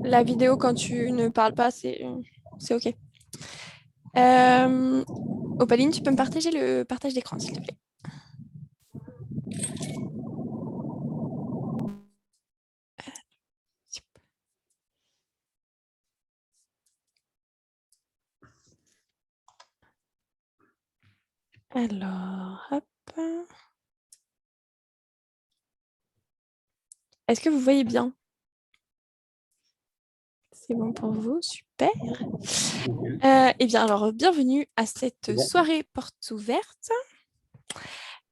la vidéo quand tu ne parles pas, c'est OK. Euh, Opaline, tu peux me partager le partage d'écran, s'il te plaît. Alors, hop. Est-ce que vous voyez bien? C'est bon pour vous, super. Eh bien, alors, bienvenue à C'est cette bon. soirée porte ouverte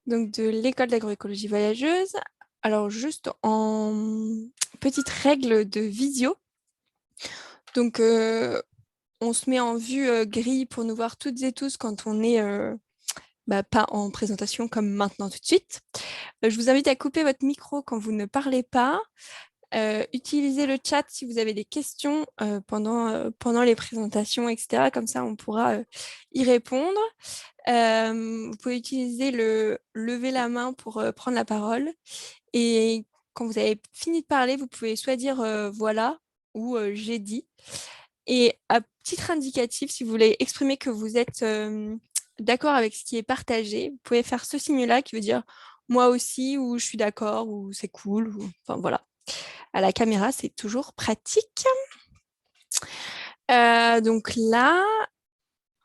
donc de l'école d'agroécologie voyageuse. Alors, juste en petite règle de visio. Donc, on se met en vue grille pour nous voir toutes et tous quand on est pas en présentation comme maintenant tout de suite. Je vous invite à couper votre micro quand vous ne parlez pas. Utilisez le chat si vous avez des questions pendant les présentations, etc. Comme ça, on pourra y répondre. Vous pouvez utiliser le lever la main pour prendre la parole. Et quand vous avez fini de parler, vous pouvez soit dire voilà ou j'ai dit. Et à titre indicatif, si vous voulez exprimer que vous êtes d'accord avec ce qui est partagé, vous pouvez faire ce signe-là qui veut dire moi aussi, ou je suis d'accord, ou c'est cool, ou enfin voilà. À la caméra, c'est toujours pratique. Donc là,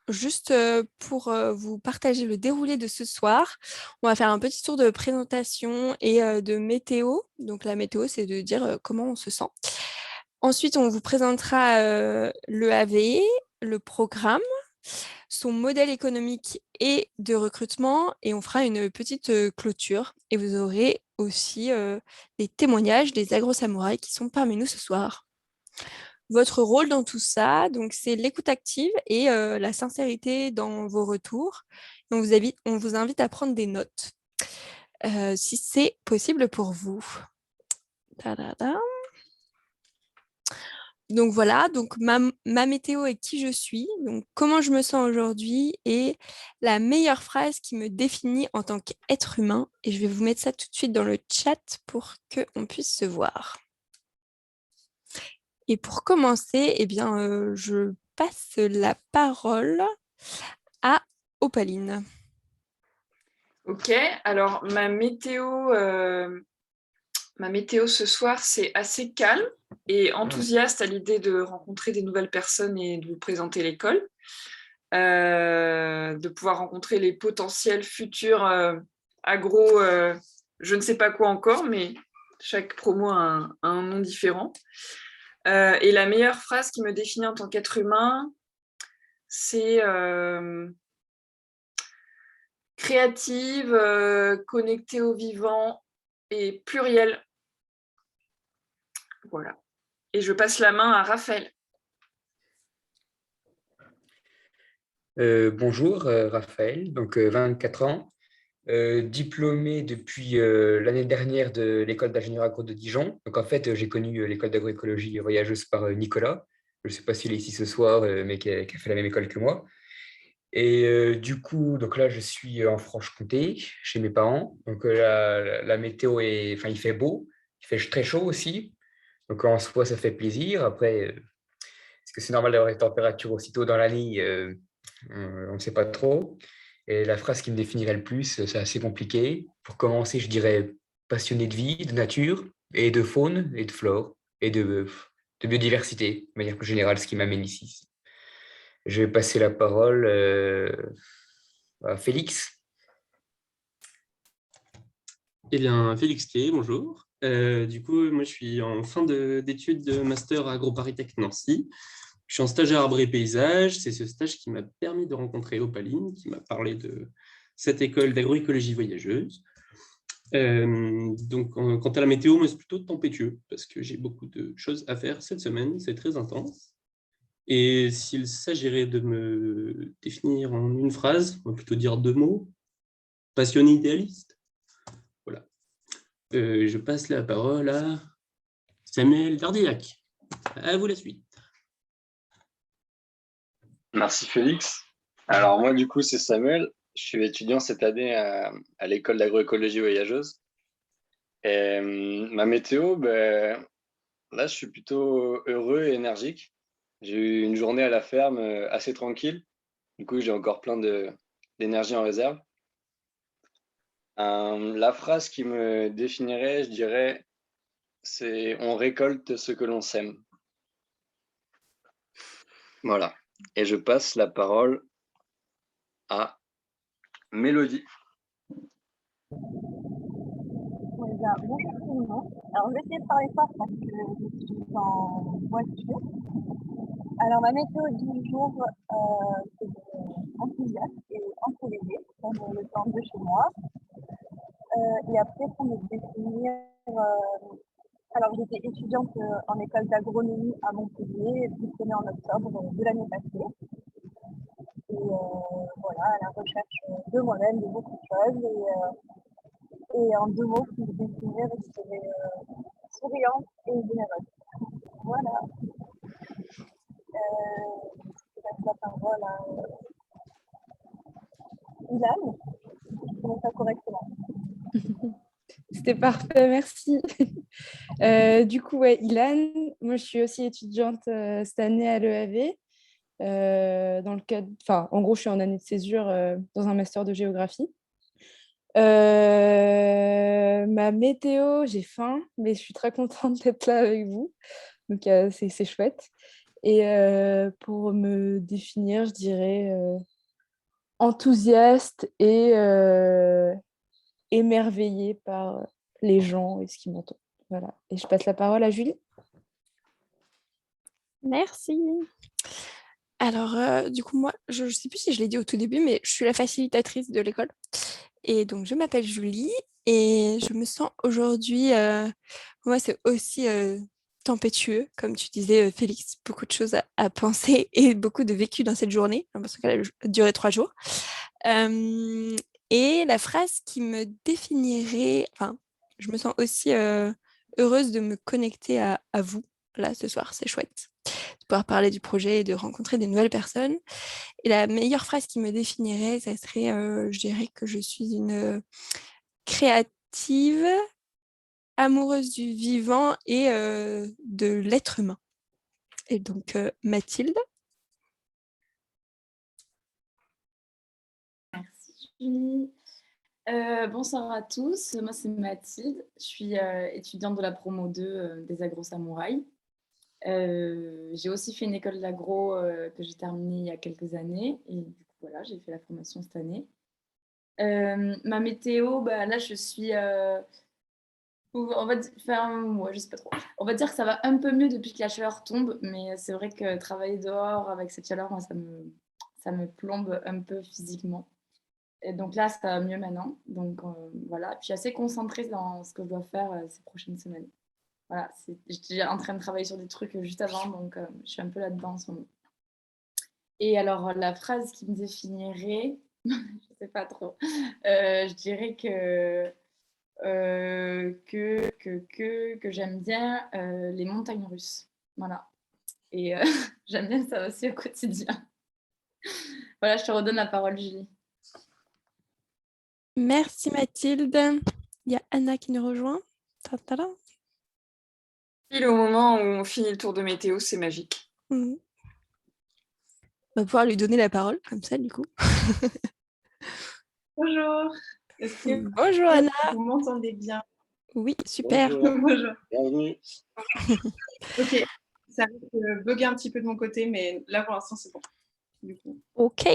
juste pour vous partager le déroulé de ce soir, on va faire un petit tour de présentation et de météo. Donc la météo, c'est de dire comment on se sent. Ensuite, on vous présentera le AV, le programme, son modèle économique et de recrutement, et on fera une petite clôture. Et vous aurez aussi des témoignages des agro-samouraïs qui sont parmi nous ce soir. Votre rôle dans tout ça, donc c'est l'écoute active et la sincérité dans vos retours. On vous invite à prendre des notes si c'est possible pour vous. Ta-da-da. Donc voilà, donc ma météo et qui je suis, donc comment je me sens aujourd'hui et la meilleure phrase qui me définit en tant qu'être humain. Et je vais vous mettre ça tout de suite dans le chat pour qu'on puisse se voir. Et pour commencer, eh bien, je passe la parole à Opaline. Ok, alors ma météo ce soir, c'est assez calme et enthousiaste à l'idée de rencontrer des nouvelles personnes et de vous présenter l'école, de pouvoir rencontrer les potentiels futurs agro, je ne sais pas quoi encore, mais chaque promo a un nom différent. Et la meilleure phrase qui me définit en tant qu'être humain, c'est créative, connectée au vivant et plurielle. Voilà. Et je passe la main à Raphaël. Bonjour, Raphaël, donc 24 ans, diplômé depuis l'année dernière de l'école d'ingénieur agro de Dijon. Donc en fait, j'ai connu l'école d'agroécologie voyageuse par Nicolas. Je ne sais pas s'il est ici ce soir, mais qui a fait la même école que moi. Et du coup, donc là, je suis en Franche-Comté, chez mes parents. Donc la météo enfin, il fait beau, il fait très chaud aussi. Donc en soi, ça fait plaisir. Après, est-ce que c'est normal d'avoir des températures aussitôt dans l'année? On ne sait pas trop. Et la phrase qui me définirait le plus, c'est assez compliqué. Pour commencer, je dirais passionné de vie, de nature, et de faune, et de flore, et de biodiversité, de manière plus générale, ce qui m'amène ici. Je vais passer la parole à Félix. Eh bien, Félix Kay, bonjour. Du coup, moi, je suis en fin d'études de master AgroParisTech Nancy. Je suis en stage à arbre et paysage. C'est ce stage qui m'a permis de rencontrer Opaline, qui m'a parlé de cette école d'agroécologie voyageuse. Donc, quant à la météo, moi, c'est plutôt tempétueux parce que j'ai beaucoup de choses à faire cette semaine. C'est très intense. Et s'il s'agirait de me définir en une phrase, on va plutôt dire 2 mots, passionné idéaliste. Voilà. Je passe la parole à Samuel Dardillac. À vous la suite. Merci Félix. Alors moi du coup c'est Samuel, je suis étudiant cette année à l'école d'agroécologie voyageuse Et ma météo, ben, là, je suis plutôt heureux et énergique. J'ai eu une journée à la ferme assez tranquille. Du coup, j'ai encore plein d'énergie en réserve. La phrase qui me définirait, je dirais, c'est « on récolte ce que l'on sème ». Voilà. Et je passe la parole à Mélodie. Bonjour tout le monde. Alors, je vais essayer de parler fort parce que je suis en voiture. Alors, ma météo du jour, c'est enthousiaste et ensoleillée, comme le temps de chez moi. Et après, pour me définir, alors j'étais étudiante en école d'agronomie à Montpellier, diplômée en octobre de l'année passée. Et voilà, à la recherche de moi-même, de beaucoup de choses. Et en 2 mots, pour me définir, je serais souriante et généreuse. Voilà. Je passe la parole à Ilan. Je connais ça correctement. C'était parfait, merci. Du coup, ouais, Ilan, moi je suis aussi étudiante cette année à l'EAV. Dans le cadre, enfin, en gros, je suis en année de césure dans un master de géographie. Ma météo, j'ai faim, mais je suis très contente d'être là avec vous. Donc, c'est chouette. Et pour me définir, je dirais enthousiaste et émerveillée par les gens et ce qui m'entoure. Voilà. Et je passe la parole à Julie. Merci. Alors, du coup, moi, je ne sais plus si je l'ai dit au tout début, mais je suis la facilitatrice de l'école. Et donc, je m'appelle Julie et je me sens aujourd'hui, pour moi, c'est aussi tempétueux, comme tu disais, Félix, beaucoup de choses à penser et beaucoup de vécu dans cette journée, parce qu'elle a duré 3 jours. Et la phrase qui me définirait, enfin, je me sens aussi heureuse de me connecter à vous, là, ce soir, c'est chouette de pouvoir parler du projet et de rencontrer des nouvelles personnes. Et la meilleure phrase qui me définirait, ça serait, je dirais que je suis une créative, amoureuse du vivant et de l'être humain. Et donc, Mathilde. Merci Julie. Bonsoir à tous, moi c'est Mathilde, je suis étudiante de la promo 2 des Agro-Samouraïs. J'ai aussi fait une école d'agro que j'ai terminée il y a quelques années et du coup voilà, j'ai fait la formation cette année. Ma météo, bah, là je suis, on va je sais pas trop. On va dire que ça va un peu mieux depuis que la chaleur tombe, mais c'est vrai que travailler dehors avec cette chaleur, moi ça me plombe un peu physiquement. Et donc là, ça va mieux maintenant. Donc voilà, puis je suis assez concentrée dans ce que je dois faire ces prochaines semaines. Voilà, j'étais en train de travailler sur des trucs juste avant, donc je suis un peu là-dedans en ce moment. Et alors, la phrase qui me définirait, je ne sais pas trop, je dirais que j'aime bien les montagnes russes. Voilà. Et j'aime bien ça aussi au quotidien. Voilà, je te redonne la parole, Julie. Merci Mathilde. Il y a Anna qui nous rejoint. Ta-ta-da. Pile au moment où on finit le tour de météo, c'est magique. On va pouvoir lui donner la parole, comme ça, du coup. Bonjour. Est-ce que Bonjour Anna. vous m'entendez bien? Oui, super. Bonjour. Bonjour. Bienvenue. Ok, ça risque de bugger un petit peu de mon côté, mais là pour l'instant c'est bon. Du coup. Ok.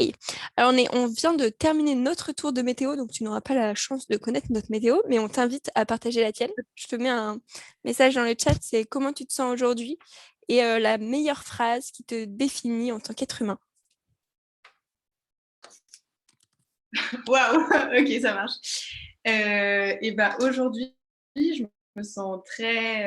Alors, on vient de terminer notre tour de météo, donc tu n'auras pas la chance de connaître notre météo, mais on t'invite à partager la tienne. Je te mets un message dans le chat, c'est comment tu te sens aujourd'hui et la meilleure phrase qui te définit en tant qu'être humain. Waouh, ok, ça marche. Et bah aujourd'hui, je me sens très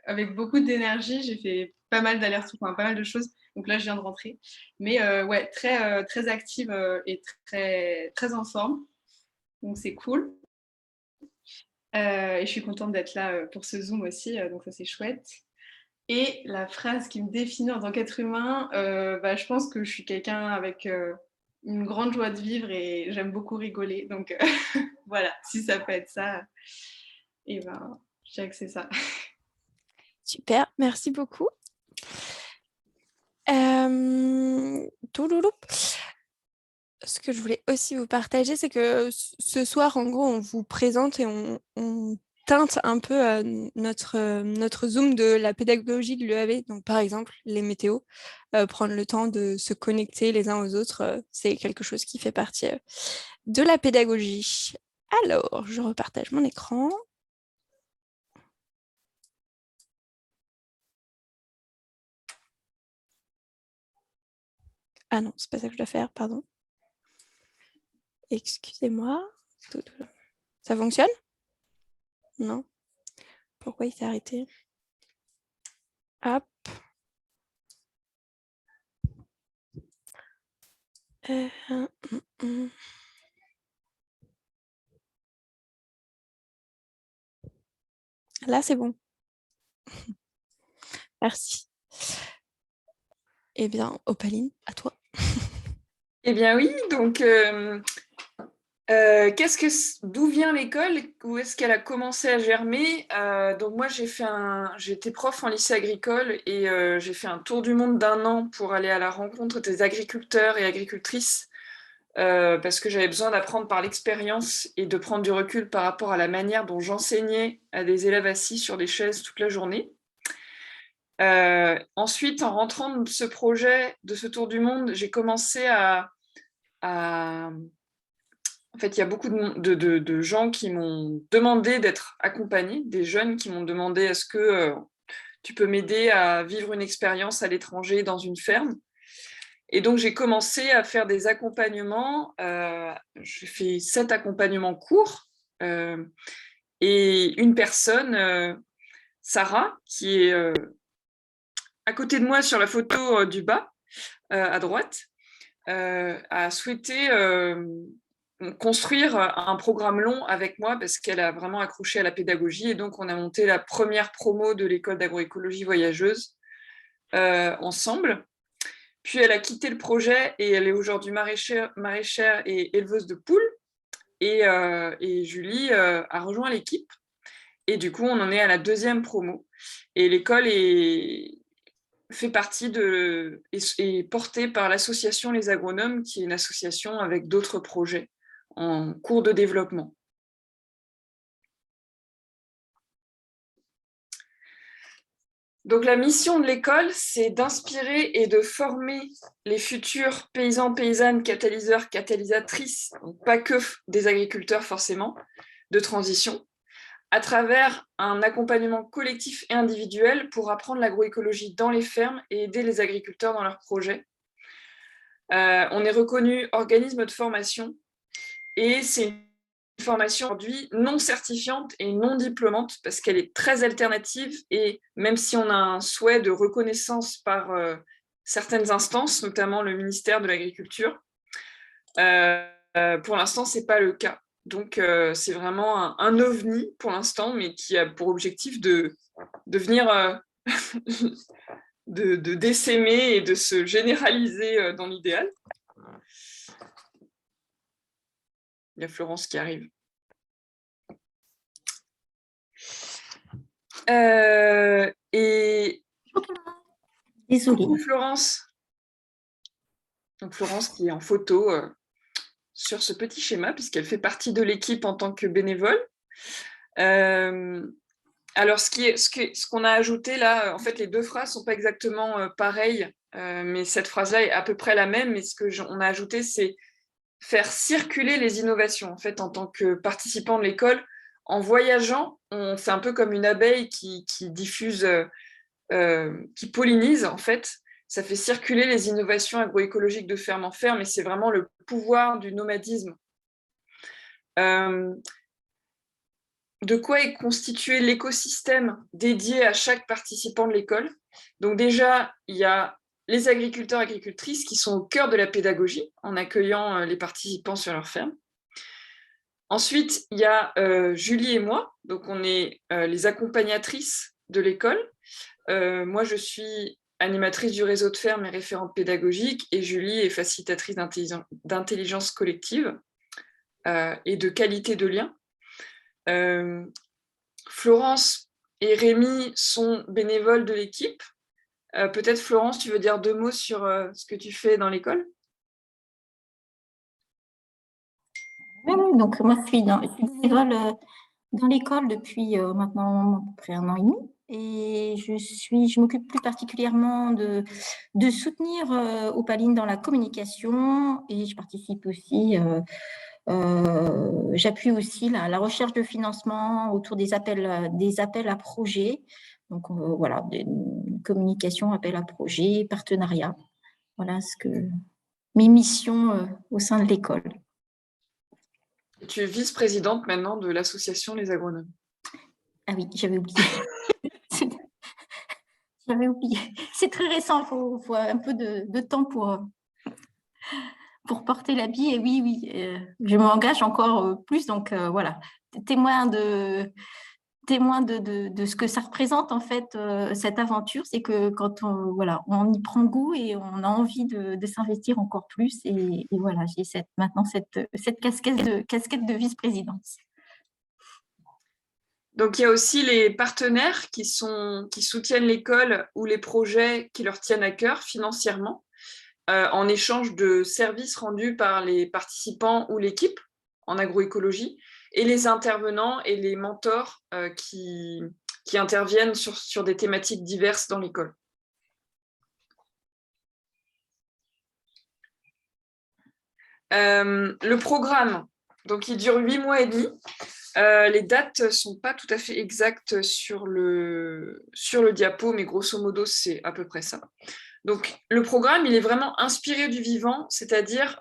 avec beaucoup d'énergie. J'ai fait pas mal d'allers-retours, enfin, pas mal de choses. Donc là, je viens de rentrer. Mais ouais, très active et très en forme. Donc c'est cool. Et je suis contente d'être là pour ce Zoom aussi. Donc ça, c'est chouette. Et la phrase qui me définit en tant qu'être humain, bah, je pense que je suis quelqu'un avec une grande joie de vivre et j'aime beaucoup rigoler. Donc voilà, si ça peut être ça, Et ben, je dirais que c'est ça. Super, merci beaucoup. Toulouloup. Ce que je voulais aussi vous partager, c'est que ce soir, en gros, on vous présente et on teinte un peu notre Zoom de la pédagogie de l'EAV. Donc, par exemple, les météos, prendre le temps de se connecter les uns aux autres, c'est quelque chose qui fait partie de la pédagogie. Alors, je repartage mon écran. Ah non, c'est pas ça que je dois faire, pardon. Excusez-moi. Ça fonctionne? Non. Pourquoi il s'est arrêté? Hop. Là, c'est bon. Merci. Eh bien, Opaline, à toi. Eh bien oui, donc d'où vient l'école? Où est-ce qu'elle a commencé à germer? Donc moi, j'ai été prof en lycée agricole et j'ai fait un tour du monde d'1 an pour aller à la rencontre des agriculteurs et agricultrices parce que j'avais besoin d'apprendre par l'expérience et de prendre du recul par rapport à la manière dont j'enseignais à des élèves assis sur des chaises toute la journée. Ensuite, en rentrant de ce projet, de ce tour du monde, j'ai commencé en fait, il y a beaucoup de gens qui m'ont demandé d'être accompagnés, des jeunes qui m'ont demandé est-ce que tu peux m'aider à vivre une expérience à l'étranger dans une ferme. Et donc, j'ai commencé à faire des accompagnements. J'ai fait 7 accompagnements courts. Et une personne, Sarah, qui est à côté de moi sur la photo du bas, à droite, a souhaité construire un programme long avec moi parce qu'elle a vraiment accroché à la pédagogie. Et donc, on a monté la première promo de l'école d'agroécologie voyageuse ensemble. Puis, elle a quitté le projet et elle est aujourd'hui maraîchère et éleveuse de poules. Et Julie a rejoint l'équipe. Et du coup, on en est à la 2e promo. Et l'école fait partie est portée par l'association Les Agronomes, qui est une association avec d'autres projets en cours de développement. Donc la mission de l'école, c'est d'inspirer et de former les futurs paysans, paysannes, catalyseurs, catalysatrices, donc pas que des agriculteurs forcément, de transition, à travers un accompagnement collectif et individuel pour apprendre l'agroécologie dans les fermes et aider les agriculteurs dans leurs projets. On est reconnu organisme de formation et c'est une formation aujourd'hui non certifiante et non diplômante parce qu'elle est très alternative et même si on a un souhait de reconnaissance par certaines instances, notamment le ministère de l'Agriculture, pour l'instant, ce n'est pas le cas. Donc, c'est vraiment un ovni pour l'instant, mais qui a pour objectif de venir de d'essaimer et de se généraliser dans l'idéal. Il y a Florence qui arrive. Et Désolée. coucou Florence. Donc Florence qui est en photo sur ce petit schéma, puisqu'elle fait partie de l'équipe en tant que bénévole. Alors, ce qu'on a ajouté là, en fait, les 2 phrases ne sont pas exactement pareilles, mais cette phrase-là est à peu près la même. Mais ce qu'on a ajouté, c'est faire circuler les innovations. En fait, en tant que participant de l'école, en voyageant, on fait un peu comme une abeille qui diffuse, qui pollinise, en fait. Ça fait circuler les innovations agroécologiques de ferme en ferme, et c'est vraiment le pouvoir du nomadisme. De quoi est constitué l'écosystème dédié à chaque participant de l'école. Donc déjà, il y a les agriculteurs et agricultrices qui sont au cœur de la pédagogie en accueillant les participants sur leur ferme. Ensuite, il y a Julie et moi, donc on est les accompagnatrices de l'école. Moi, je suis animatrice du réseau de ferme et référente pédagogique, et Julie est facilitatrice d'intelligence collective et de qualité de lien. Florence et Rémi sont bénévoles de l'équipe. Peut-être Florence, tu veux dire 2 mots sur ce que tu fais dans l'école? Oui, oui, donc moi je suis bénévole dans l'école depuis maintenant à peu près 1 an et demi. Et je m'occupe plus particulièrement de soutenir Opaline dans la communication et je participe aussi, j'appuie aussi la recherche de financement autour des appels à projets. Donc voilà, communication, appel à projets, partenariat. Voilà mes missions au sein de l'école. Tu es vice-présidente maintenant de l'association Les Agronomes. Ah oui, j'avais oublié. J'avais oublié. C'est très récent, il faut un peu de temps pour porter l'habit. Et oui, je m'engage encore plus. Donc voilà, témoin de ce que ça représente en fait, cette aventure, c'est que quand on y prend goût et on a envie de s'investir encore plus. Et voilà, j'ai maintenant cette casquette de vice-présidence. Donc, il y a aussi les partenaires qui soutiennent l'école ou les projets qui leur tiennent à cœur financièrement, en échange de services rendus par les participants ou l'équipe en agroécologie, et les intervenants et les mentors qui interviennent sur des thématiques diverses dans l'école. Le programme, donc, il dure 8 mois et demi. Les dates ne sont pas tout à fait exactes sur le diapo, mais grosso modo, c'est à peu près ça. Donc, le programme, il est vraiment inspiré du vivant, c'est-à-dire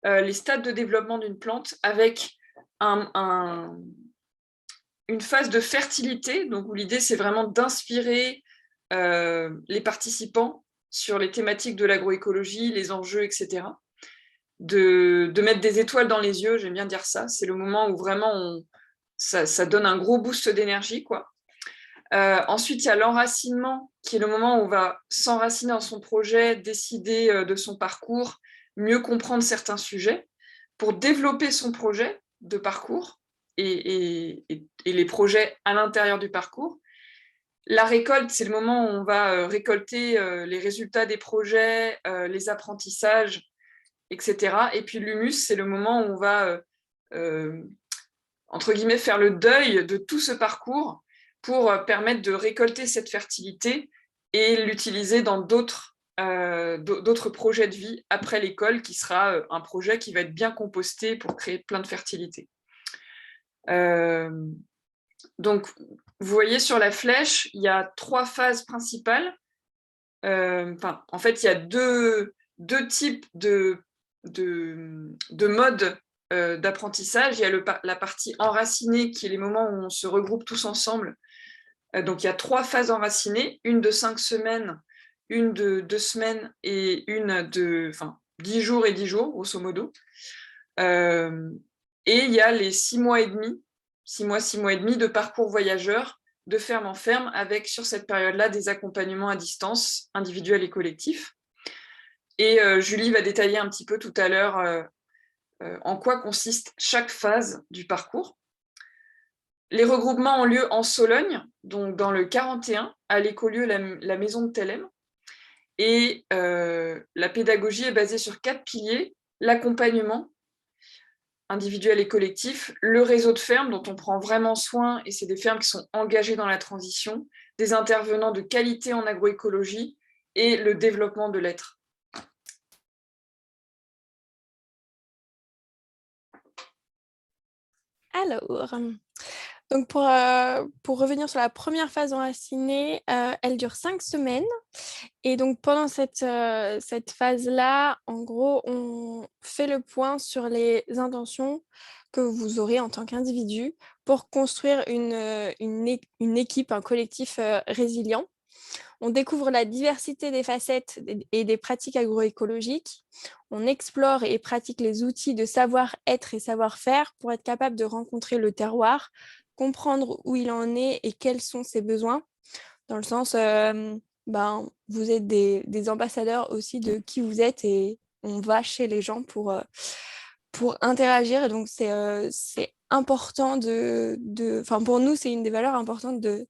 les stades de développement d'une plante avec une phase de fertilité, donc où l'idée, c'est vraiment d'inspirer les participants sur les thématiques de l'agroécologie, les enjeux, etc. De mettre des étoiles dans les yeux, j'aime bien dire ça. C'est le moment où vraiment ça donne un gros boost d'énergie, quoi. Ensuite, il y a l'enracinement, qui est le moment où on va s'enraciner dans son projet, décider de son parcours, mieux comprendre certains sujets, pour développer son projet de parcours et les projets à l'intérieur du parcours. La récolte, c'est le moment où on va récolter les résultats des projets, les apprentissages, etc. Et puis l'humus, c'est le moment où on va, entre guillemets, faire le deuil de tout ce parcours pour permettre de récolter cette fertilité et l'utiliser dans d'autres projets de vie après l'école, qui sera un projet qui va être bien composté pour créer plein de fertilité. Donc, vous voyez sur la flèche, il y a 3 phases principales. En fait, il y a deux types de modes d'apprentissage. Il y a la partie enracinée, qui est les moments où on se regroupe tous ensemble. Donc, il y a 3 phases enracinées, une de 5 semaines, une de 2 semaines et une de 10 jours et 10 jours, grosso modo. Et il y a les 6 mois et demi, 6 mois et demi de parcours voyageurs de ferme en ferme, avec sur cette période-là des accompagnements à distance, individuels et collectifs. Et Julie va détailler un petit peu tout à l'heure en quoi consiste chaque phase du parcours. Les regroupements ont lieu en Sologne, donc dans le 41, à l'écolieu la Maison de Thélème. Et la pédagogie est basée sur 4 piliers: l'accompagnement individuel et collectif, le réseau de fermes dont on prend vraiment soin, et c'est des fermes qui sont engagées dans la transition, des intervenants de qualité en agroécologie et le développement de l'être. Alors, donc pour revenir sur la première phase enracinée, elle dure 5 semaines. Et donc pendant cette phase-là, en gros, on fait le point sur les intentions que vous aurez en tant qu'individu pour construire une équipe, un collectif résilient. On découvre la diversité des facettes et des pratiques agroécologiques. On explore et pratique les outils de savoir-être et savoir-faire pour être capable de rencontrer le terroir, comprendre où il en est et quels sont ses besoins, dans le sens, vous êtes des ambassadeurs aussi de qui vous êtes, et on va chez les gens pour interagir. Et donc, c'est important pour nous, c'est une des valeurs importantes de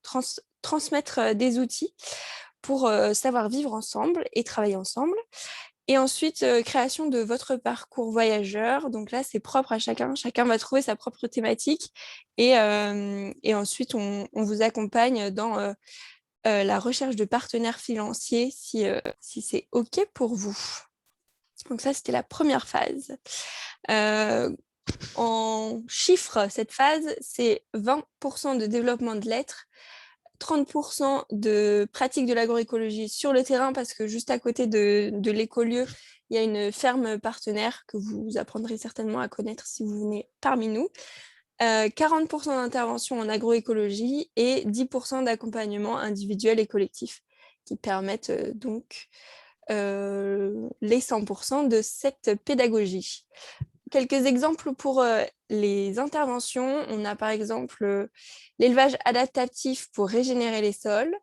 transmettre des outils pour savoir vivre ensemble et travailler ensemble. Et ensuite, création de votre parcours voyageur. Donc là, c'est propre à chacun. Chacun va trouver sa propre thématique. Et ensuite, on vous accompagne dans la recherche de partenaires financiers si c'est OK pour vous. Donc ça, c'était la première phase. En chiffres, cette phase, c'est 20% de développement de lettres, 30% de pratique de l'agroécologie sur le terrain, parce que juste à côté de l'écolieu, il y a une ferme partenaire que vous apprendrez certainement à connaître si vous venez parmi nous. 40% d'intervention en agroécologie et 10% d'accompagnement individuel et collectif qui permettent donc les 100% de cette pédagogie. Quelques exemples pour les interventions. On a par exemple l'élevage adaptatif pour régénérer les sols,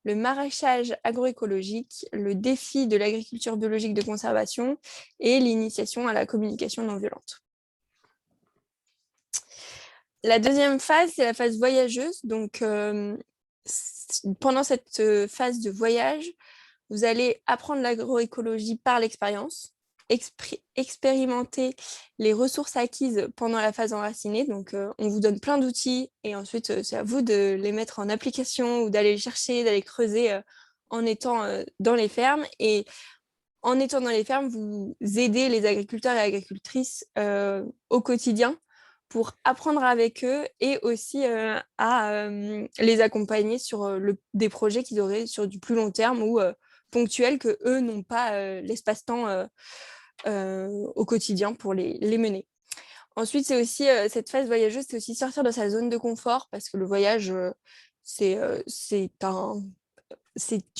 le maraîchage agroécologique, le défi de l'agriculture biologique de conservation et l'initiation à la communication non violente. La deuxième phase, c'est la phase voyageuse. Donc, pendant cette phase de voyage, vous allez apprendre l'agroécologie par l'expérience, expérimenter les ressources acquises pendant la phase enracinée. Donc, on vous donne plein d'outils et ensuite, c'est à vous de les mettre en application ou d'aller les chercher, d'aller creuser en étant dans les fermes. Et en étant dans les fermes, vous aidez les agriculteurs et agricultrices au quotidien pour apprendre avec eux et aussi à les accompagner sur des projets qu'ils auraient sur du plus long terme ou ponctuels que eux n'ont pas l'espace-temps au quotidien pour les mener. Ensuite, c'est aussi cette phase voyageuse, c'est aussi sortir de sa zone de confort parce que le voyage, c'est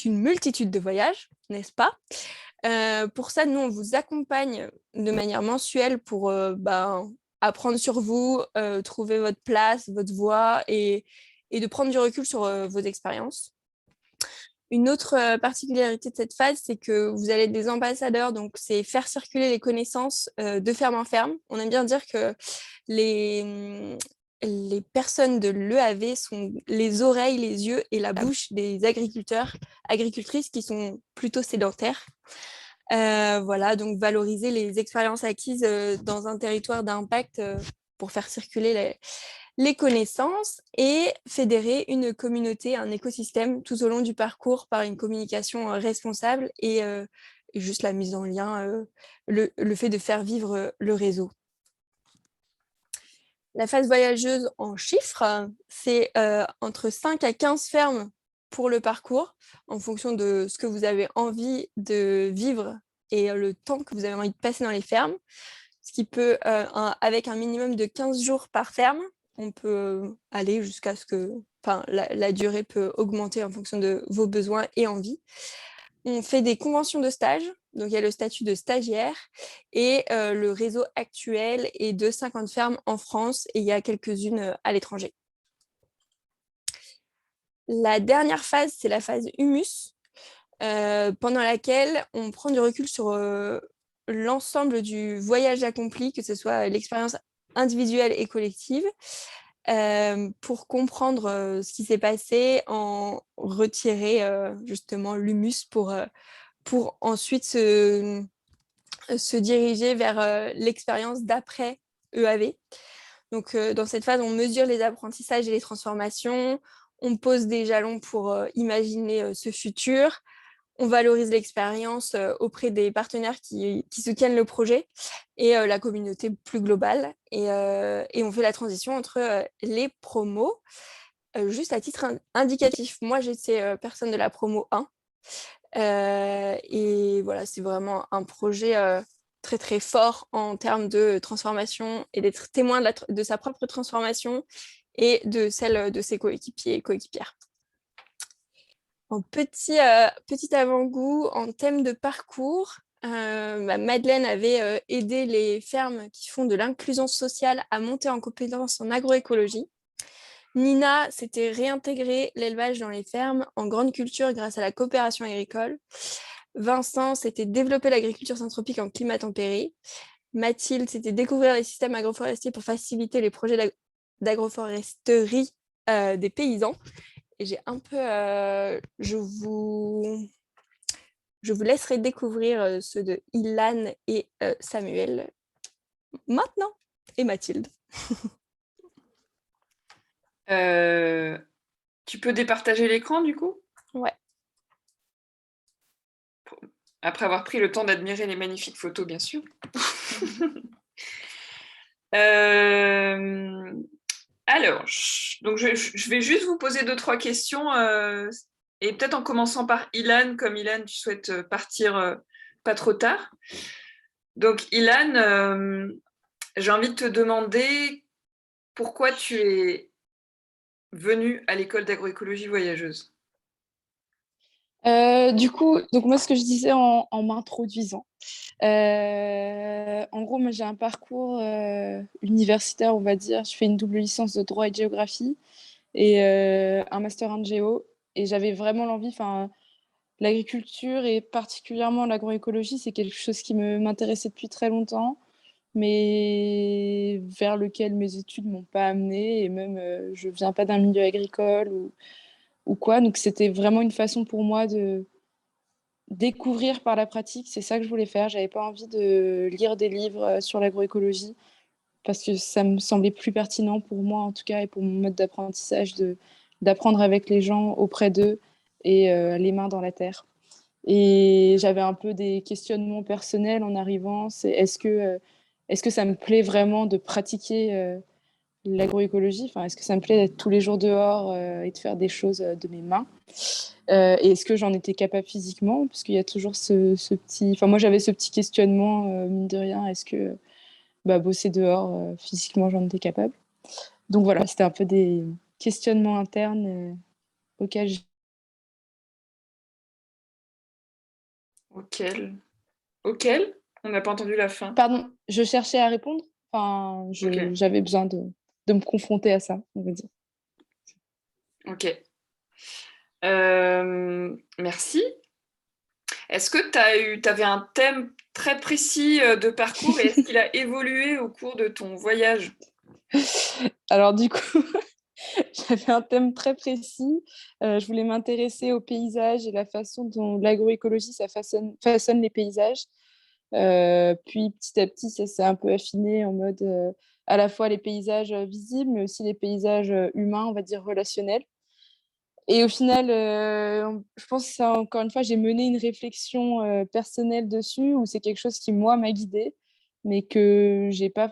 une multitude de voyages, n'est-ce pas ? Pour ça, nous, on vous accompagne de manière mensuelle pour apprendre sur vous, trouver votre place, votre voie et de prendre du recul sur vos expériences. Une autre particularité de cette phase, c'est que vous allez être des ambassadeurs, donc c'est faire circuler les connaissances de ferme en ferme. On aime bien dire que les personnes de l'EAV sont les oreilles, les yeux et la bouche des agriculteurs, agricultrices qui sont plutôt sédentaires. Voilà, donc valoriser les expériences acquises dans un territoire d'impact pour faire circuler les connaissances et fédérer une communauté, un écosystème tout au long du parcours par une communication responsable et juste la mise en lien, le fait de faire vivre le réseau. La phase voyageuse en chiffres, c'est entre 5 à 15 fermes pour le parcours, en fonction de ce que vous avez envie de vivre et le temps que vous avez envie de passer dans les fermes, ce qui peut, avec un minimum de 15 jours par ferme, on peut aller jusqu'à ce que, la durée peut augmenter en fonction de vos besoins et envies. On fait des conventions de stage, donc il y a le statut de stagiaire et le réseau actuel est de 50 fermes en France et il y a quelques-unes à l'étranger. La dernière phase, c'est la phase humus, pendant laquelle on prend du recul sur l'ensemble du voyage accompli, que ce soit l'expérience individuelle et collective, pour comprendre ce qui s'est passé, en retirer justement l'humus pour ensuite se diriger vers l'expérience d'après EAV. Donc, dans cette phase, on mesure les apprentissages et les transformations, on pose des jalons pour imaginer ce futur, on valorise l'expérience auprès des partenaires qui soutiennent le projet et la communauté plus globale. Et on fait la transition entre les promos. Juste à titre indicatif, moi, j'étais personne de la promo 1. Et voilà, c'est vraiment un projet très, très fort en termes de transformation et d'être témoin de sa propre transformation et de celle de ses coéquipiers et coéquipières. En petit avant-goût, en thème de parcours, Madeleine avait aidé les fermes qui font de l'inclusion sociale à monter en compétences en agroécologie. Nina s'était réintégré l'élevage dans les fermes en grande culture grâce à la coopération agricole. Vincent s'était développé l'agriculture syntropique en climat tempéré. Mathilde s'était découvert les systèmes agroforestiers pour faciliter les projets d'agroforesterie des paysans. Et j'ai un peu... je vous laisserai découvrir ceux de Ilan et Samuel maintenant, et Mathilde. Tu peux départager l'écran du coup? Ouais. Après avoir pris le temps d'admirer les magnifiques photos, bien sûr. Alors, donc je vais juste vous poser 2-3 questions, et peut-être en commençant par Ilan, comme Ilan, tu souhaites partir pas trop tard. Donc, Ilan, j'ai envie de te demander pourquoi tu es venu à l'école d'agroécologie voyageuse. Du coup, donc moi, ce que je disais en m'introduisant, en gros, moi, j'ai un parcours universitaire, on va dire. Je fais une double licence de droit et de géographie et un master en géo. Et j'avais vraiment l'envie, enfin, l'agriculture et particulièrement l'agroécologie, c'est quelque chose qui m'intéressait depuis très longtemps, mais vers lequel mes études m'ont pas amenée. Et même, je viens pas d'un milieu agricole ou quoi. Donc, c'était vraiment une façon pour moi de découvrir par la pratique. C'est ça que je voulais faire. J'avais pas envie de lire des livres sur l'agroécologie parce que ça me semblait plus pertinent pour moi, en tout cas, et pour mon mode d'apprentissage, d'apprendre avec les gens auprès d'eux et les mains dans la terre. Et j'avais un peu des questionnements personnels en arrivant. C'est est-ce que ça me plaît vraiment de pratiquer l'agroécologie? Enfin, est-ce que ça me plaît d'être tous les jours dehors et de faire des choses de mes mains? Et est-ce que j'en étais capable physiquement? Parce qu'il y a toujours ce petit... Enfin, moi, j'avais ce petit questionnement, mine de rien. Est-ce que bosser dehors, physiquement, j'en étais capable? Donc voilà, c'était un peu des questionnements internes auxquels Auquel? On n'a pas entendu la fin. Pardon, je cherchais à répondre. Enfin, Ok. j'avais besoin de me confronter à ça, on va dire. Ok. Merci. Est-ce que tu avais un thème très précis de parcours et est-ce qu'il a évolué au cours de ton voyage? Alors du coup, j'avais un thème très précis. Je voulais m'intéresser aux paysages et la façon dont l'agroécologie ça façonne les paysages. Puis petit à petit, ça s'est un peu affiné en mode à la fois les paysages visibles, mais aussi les paysages humains, on va dire relationnels. Et au final, je pense que ça, encore une fois, j'ai mené une réflexion personnelle dessus, où c'est quelque chose qui, moi, m'a guidée, mais que j'ai pas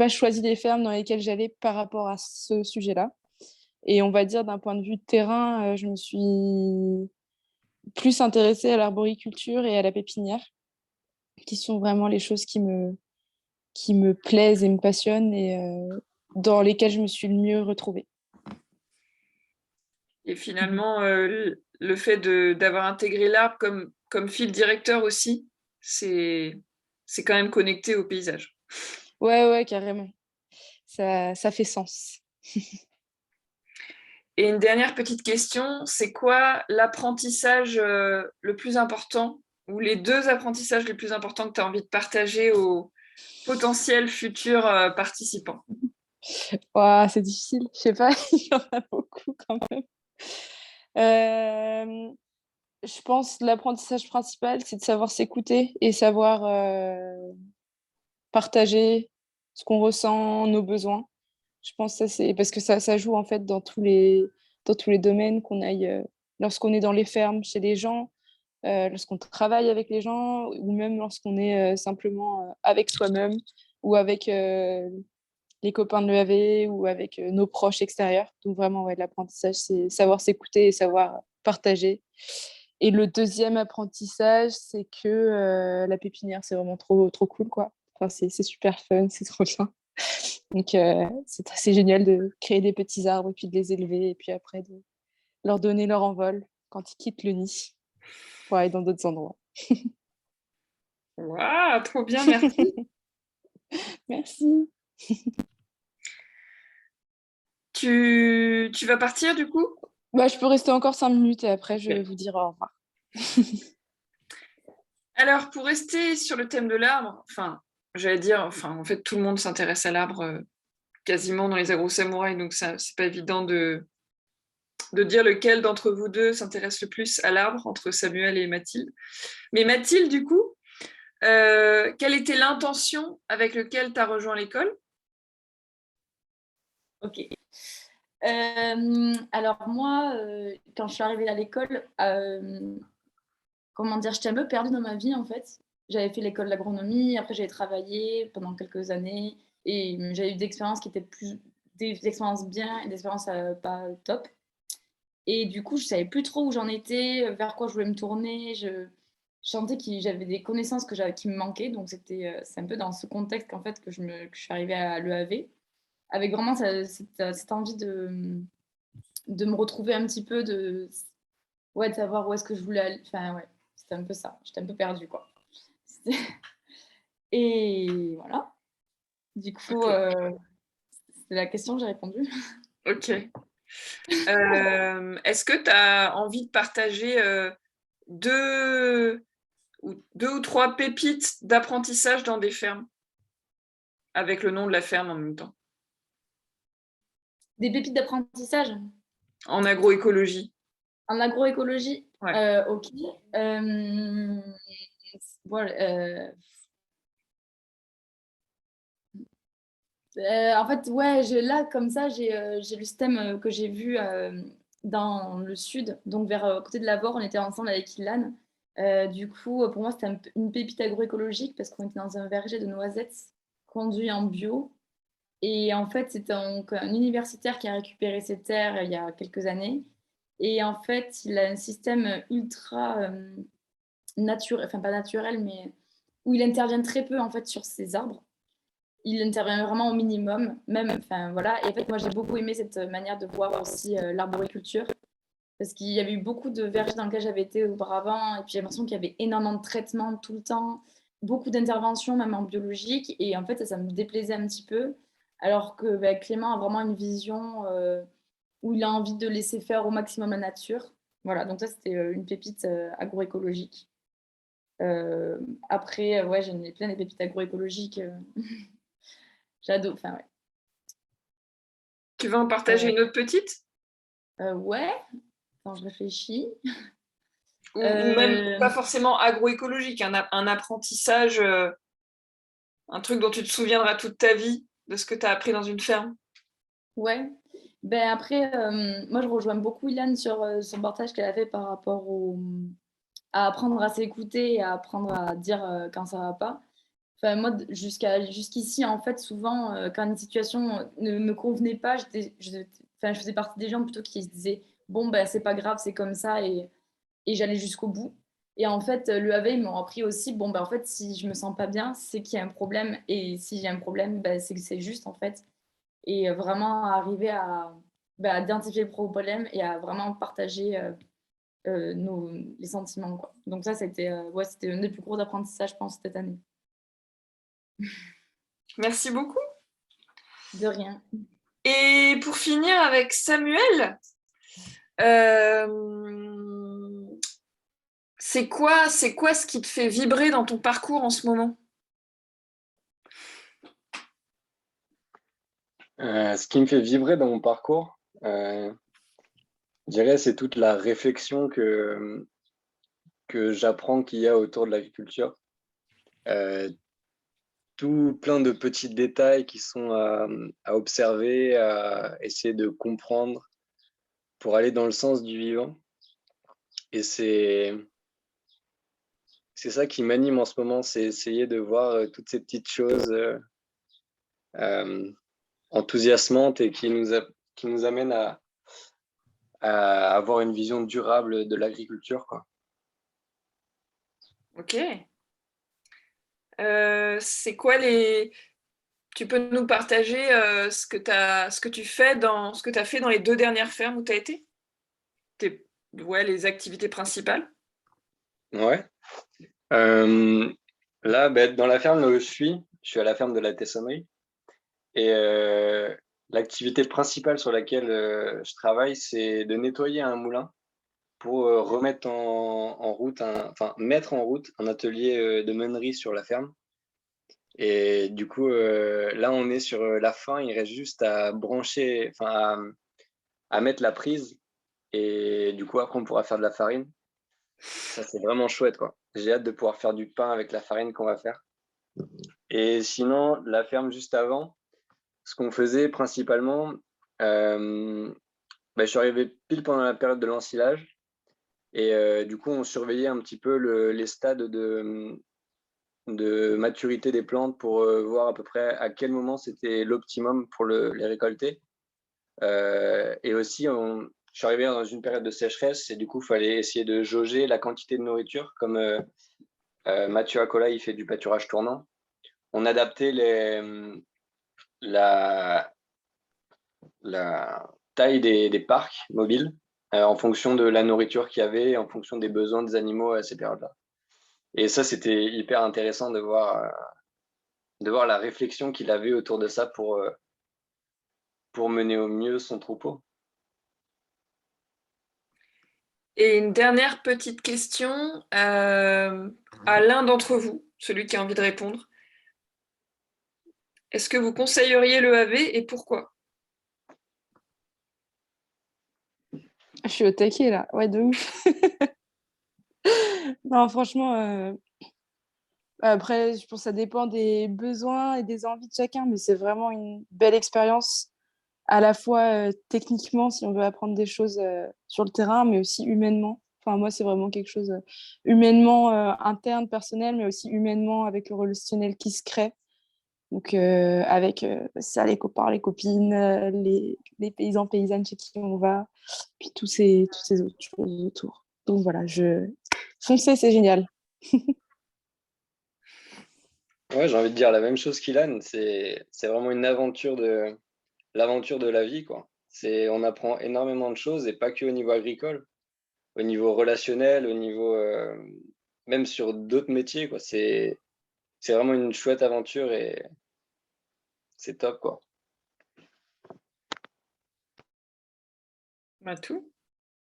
choisi les fermes dans lesquelles j'allais par rapport à ce sujet-là. Et on va dire, d'un point de vue de terrain, je me suis plus intéressée à l'arboriculture et à la pépinière, qui sont vraiment les choses qui me plaisent et me passionnent et dans lesquelles je me suis le mieux retrouvée. Et finalement, le fait d'avoir intégré l'arbre comme fil directeur aussi, c'est quand même connecté au paysage. Ouais, carrément. Ça fait sens. Et une dernière petite question, c'est quoi l'apprentissage le plus important ou les 2 apprentissages les plus importants que tu as envie de partager aux potentiels futurs participants? Ouah, c'est difficile, je sais pas, il y en a beaucoup quand même. Je pense que l'apprentissage principal, c'est de savoir s'écouter et savoir partager ce qu'on ressent, nos besoins. Je pense que ça, c'est parce que ça joue en fait dans tous les domaines, qu'on aille lorsqu'on est dans les fermes chez les gens, lorsqu'on travaille avec les gens, ou même lorsqu'on est simplement avec soi-même ou avec les copains de l'EAV ou avec nos proches extérieurs. Donc vraiment, ouais, l'apprentissage, c'est savoir s'écouter et savoir partager. Et le deuxième apprentissage, c'est que la pépinière, c'est vraiment trop, trop cool, quoi. Enfin, c'est super fun, c'est trop bien. Donc, c'est génial de créer des petits arbres et puis de les élever et puis après de leur donner leur envol quand ils quittent le nid pour aller dans d'autres endroits. Waouh, trop bien, merci. Merci. Tu vas partir du coup? Je peux rester encore 5 minutes et après, je vais vous dire au revoir. Alors, pour rester sur le thème de l'arbre, en fait, tout le monde s'intéresse à l'arbre quasiment dans les agro-samouraïs, donc ça, c'est pas évident de dire lequel d'entre vous deux s'intéresse le plus à l'arbre, entre Samuel et Mathilde. Mais Mathilde, du coup, quelle était l'intention avec laquelle tu as rejoint l'école? Ok. Alors moi, quand je suis arrivée à l'école, comment dire, j'étais un peu perdue dans ma vie en fait. J'avais fait l'école d'agronomie, après j'avais travaillé pendant quelques années et j'avais eu des expériences qui étaient des expériences bien et des expériences pas top. Et du coup, je savais plus trop où j'en étais, vers quoi je voulais me tourner. Je sentais que j'avais des connaissances qui me manquaient, donc c'est un peu dans ce contexte qu'en fait que je suis arrivée à l'EAV, avec vraiment cette envie de me retrouver un petit peu, de savoir où est-ce que je voulais aller. Enfin, ouais, c'était un peu ça. J'étais un peu perdue, quoi. Et voilà. Du coup, c'est la question que j'ai répondu. Ok. Est-ce que tu as envie de partager deux ou trois pépites d'apprentissage dans des fermes, avec le nom de la ferme en même temps? Des pépites d'apprentissage En agroécologie. en agroécologie. Ouais. Ok. Voilà, en fait, ouais, là, comme ça, j'ai le système que j'ai vu dans le sud, donc vers côté de Lavore, on était ensemble avec Ilan. Du coup, pour moi, c'était une pépite agroécologique parce qu'on était dans un verger de noisettes conduit en bio. Et en fait, c'est un universitaire qui a récupéré ces terres il y a quelques années. Et en fait, il a un système ultra naturel, enfin pas naturel, mais où il intervient très peu en fait sur ces arbres. Il intervient vraiment au minimum, même, enfin voilà. Et en fait, moi, j'ai beaucoup aimé cette manière de voir aussi l'arboriculture, parce qu'il y avait eu beaucoup de vergers dans lesquels j'avais été auparavant, et puis j'ai l'impression qu'il y avait énormément de traitements tout le temps, beaucoup d'interventions, même en biologique, et en fait, ça me déplaisait un petit peu, alors que Clément a vraiment une vision où il a envie de laisser faire au maximum la nature. Voilà, donc ça, c'était une pépite agroécologique. Après, ouais, j'en ai plein des pépites agroécologiques. J'adore, enfin ouais. Tu veux en partager une autre petite? Ouais, quand je réfléchis. Ou même pas forcément agroécologique, un apprentissage, un truc dont tu te souviendras toute ta vie de ce que tu as appris dans une ferme. Ouais. Ben après, moi je rejoins beaucoup Ilan sur son partage qu'elle a fait par rapport à apprendre à s'écouter et à apprendre à dire quand ça va pas. Enfin, moi, jusqu'ici, en fait, souvent, quand une situation ne me convenait pas, enfin, je faisais partie des gens plutôt qui se disaient bon, ben, c'est pas grave, c'est comme ça, et j'allais jusqu'au bout. Et en fait, l'EAV, ils m'ont appris aussi bon, ben, en fait, si je me sens pas bien, c'est qu'il y a un problème, et si j'ai un problème, ben, c'est que c'est juste, en fait. Et vraiment arriver à identifier le problème et à vraiment partager les sentiments, quoi. Donc, ça, c'était un des plus gros apprentissages, je pense, cette année. Merci beaucoup. De rien. Et pour finir avec Samuel, c'est quoi ce qui te fait vibrer dans ton parcours en ce moment? Ce qui me fait vibrer dans mon parcours, je dirais, c'est toute la réflexion que j'apprends qu'il y a autour de l'agriculture. Tout plein de petits détails qui sont à observer, à essayer de comprendre pour aller dans le sens du vivant. Et c'est ça qui m'anime en ce moment, c'est essayer de voir toutes ces petites choses enthousiasmantes et qui nous amènent à avoir une vision durable de l'agriculture, quoi. Ok. C'est quoi Tu peux nous partager ce que tu fais ce que tu as fait dans les 2 dernières fermes où tu as été? Les activités principales? Ouais. Là, dans la ferme où je suis à la ferme de la Tessonnerie. Et l'activité principale sur laquelle je travaille, c'est de nettoyer un moulin pour remettre en route, mettre en route un atelier de meunerie sur la ferme. Et du coup, là, on est sur la fin. Il reste juste à brancher, à mettre la prise. Et du coup, après, on pourra faire de la farine. Ça, c'est vraiment chouette, quoi. J'ai hâte de pouvoir faire du pain avec la farine qu'on va faire. Et sinon, la ferme juste avant, ce qu'on faisait principalement, je suis arrivé pile pendant la période de l'ensilage. Et du coup, on surveillait un petit peu les stades de maturité des plantes pour voir à peu près à quel moment c'était l'optimum pour les récolter. Et aussi, je suis arrivé dans une période de sécheresse et du coup, il fallait essayer de jauger la quantité de nourriture. Comme Mathieu Acola, il fait du pâturage tournant. On adaptait la taille des parcs mobiles en fonction de la nourriture qu'il y avait, en fonction des besoins des animaux à ces périodes-là. Et ça, c'était hyper intéressant de voir la réflexion qu'il avait autour de ça pour mener au mieux son troupeau. Et une dernière petite question à l'un d'entre vous, celui qui a envie de répondre. Est-ce que vous conseilleriez l'EAV et pourquoi? Je suis au taquet là, ouais, de ouf. Non, franchement, après, je pense que ça dépend des besoins et des envies de chacun, mais c'est vraiment une belle expérience, à la fois techniquement, si on veut apprendre des choses sur le terrain, mais aussi humainement. Enfin, moi, c'est vraiment quelque chose humainement interne, personnel, mais aussi humainement avec le relationnel qui se crée. Donc, avec ça, les copains, les copines, les paysans, paysannes chez qui on va, puis toutes ces autres choses autour. Donc voilà, foncez, c'est génial. Ouais, j'ai envie de dire la même chose qu'Ilan. C'est vraiment une aventure l'aventure de la vie, quoi. On apprend énormément de choses et pas que au niveau agricole, au niveau relationnel, au niveau même sur d'autres métiers, quoi. C'est vraiment une chouette aventure et c'est top, quoi. Matou?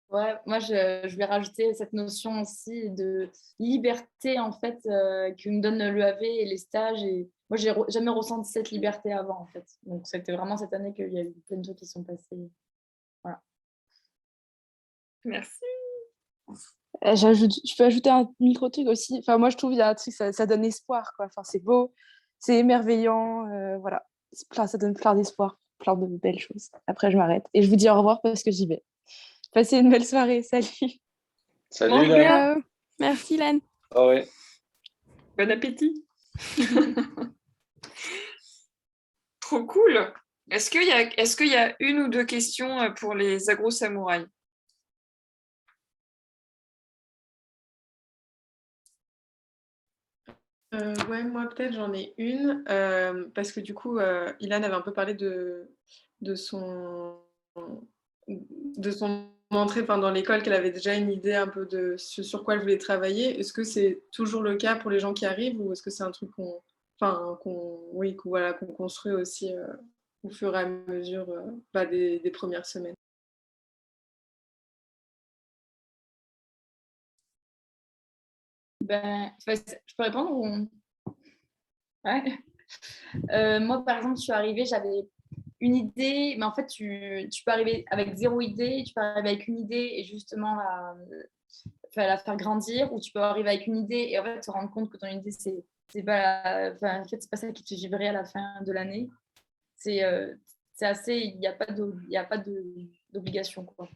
Ouais, moi je vais rajouter cette notion aussi de liberté en fait que me donne l'EAV et les stages. Et moi, j'ai jamais ressenti cette liberté avant en fait. Donc c'était vraiment cette année qu'il y a eu plein de trucs qui sont passés. Voilà. Merci. Je peux ajouter un micro-truc aussi. Enfin, moi, je trouve qu'il y a un truc, ça donne espoir, quoi. Enfin, c'est beau, c'est émerveillant. Voilà. Ça donne plein d'espoir, plein de belles choses. Après, je m'arrête. Et je vous dis au revoir parce que j'y vais. Passez une belle soirée. Salut. Salut, Bon, Ilan. Ciao. Merci, Lan. Ah ouais. Bon appétit. Trop cool. Est-ce qu'il y a une ou deux questions pour les agro-samouraïs? Ouais, moi peut-être j'en ai une, parce que du coup, Ilan avait un peu parlé de son entrée dans l'école, qu'elle avait déjà une idée un peu de sur quoi elle voulait travailler. Est-ce que c'est toujours le cas pour les gens qui arrivent ou est-ce que c'est un truc qu'on construit aussi au fur et à mesure des premières semaines? Je peux répondre ou... Ouais. Moi, par exemple, je suis arrivée, j'avais une idée, mais en fait, tu peux arriver avec zéro idée, tu peux arriver avec une idée et justement la faire grandir, ou tu peux arriver avec une idée et en fait te rendre compte que ton idée, c'est pas, en fait, c'est pas ça qui te fait vibrer à la fin de l'année. C'est assez, il n'y a pas d'obligation, quoi.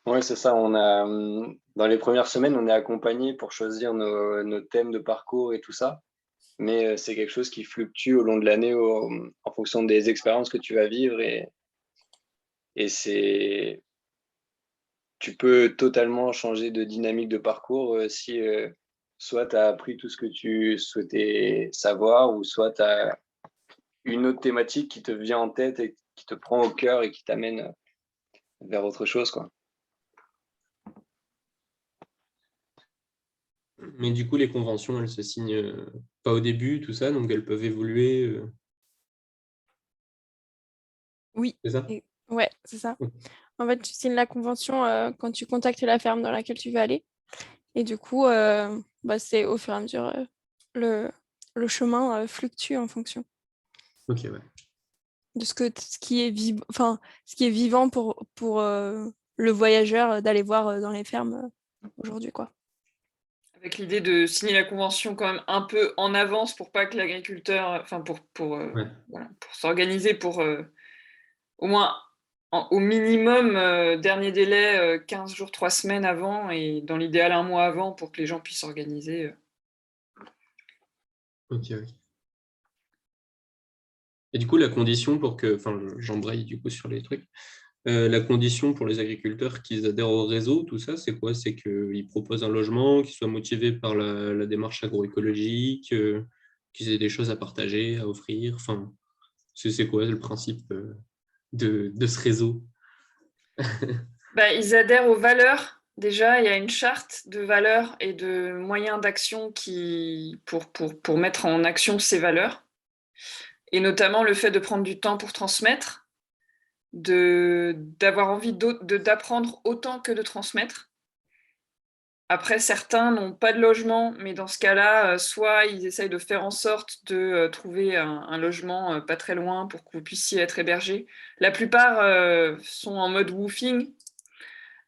Ouais, c'est ça. Dans les premières semaines, on est accompagné pour choisir nos thèmes de parcours et tout ça. Mais c'est quelque chose qui fluctue au long de l'année en fonction des expériences que tu vas vivre. Et tu peux totalement changer de dynamique de parcours si soit tu as appris tout ce que tu souhaitais savoir, ou soit tu as une autre thématique qui te vient en tête et qui te prend au cœur et qui t'amène vers autre chose, quoi. Mais du coup, les conventions, elles se signent pas au début, tout ça, donc elles peuvent évoluer. Oui, C'est ça? Ouais, c'est ça. Ok. En fait, tu signes la convention quand tu contactes la ferme dans laquelle tu veux aller. Et du coup, c'est au fur et à mesure, le chemin fluctue en fonction Ok, ouais. de ce qui est ce qui est vivant pour le voyageur d'aller voir dans les fermes aujourd'hui, quoi. Avec l'idée de signer la convention quand même un peu en avance pour pas que l'agriculteur, enfin Ouais. voilà, pour s'organiser pour au moins au minimum dernier délai 15 jours, 3 semaines avant et dans l'idéal un mois avant pour que les gens puissent s'organiser. Ok. Et du coup, la condition pour que, enfin, j'embraye du coup sur les trucs. La condition pour les agriculteurs qu'ils adhèrent au réseau, tout ça, c'est quoi? C'est qu'ils proposent un logement, qu'ils soient motivés par la démarche agroécologique, qu'ils aient des choses à partager, à offrir. Enfin, c'est quoi le principe de ce réseau? Ils adhèrent aux valeurs. Déjà, il y a une charte de valeurs et de moyens d'action pour mettre en action ces valeurs. Et notamment le fait de prendre du temps pour transmettre, d'avoir envie d'apprendre autant que de transmettre. Après, certains n'ont pas de logement, mais dans ce cas-là, soit ils essayent de faire en sorte de trouver un logement pas très loin pour que vous puissiez être hébergé. La plupart sont en mode woofing,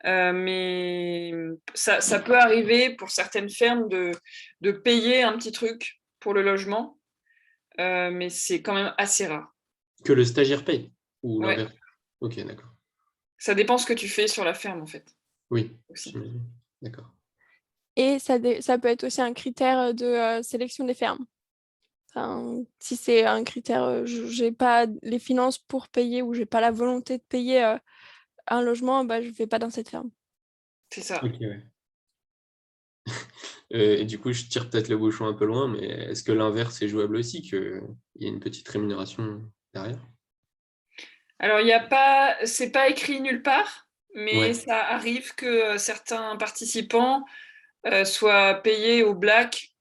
mais ça peut arriver pour certaines fermes de payer un petit truc pour le logement, mais c'est quand même assez rare. Que le stagiaire paye? Ou Ouais. l'inverse? Ok, d'accord. Ça dépend ce que tu fais sur la ferme, en fait. Oui, Aussi. j'imagine. D'accord. Et ça peut être aussi un critère de sélection des fermes. Enfin, si c'est un critère, j'ai pas les finances pour payer ou j'ai pas la volonté de payer un logement, je vais pas dans cette ferme. C'est ça. Ok, ouais. Et du coup, je tire peut-être le bouchon un peu loin, mais est-ce que l'inverse est jouable aussi, qu'il y ait une petite rémunération derrière? Alors, c'est pas écrit nulle part, mais Ouais. ça arrive que certains participants soient payés au black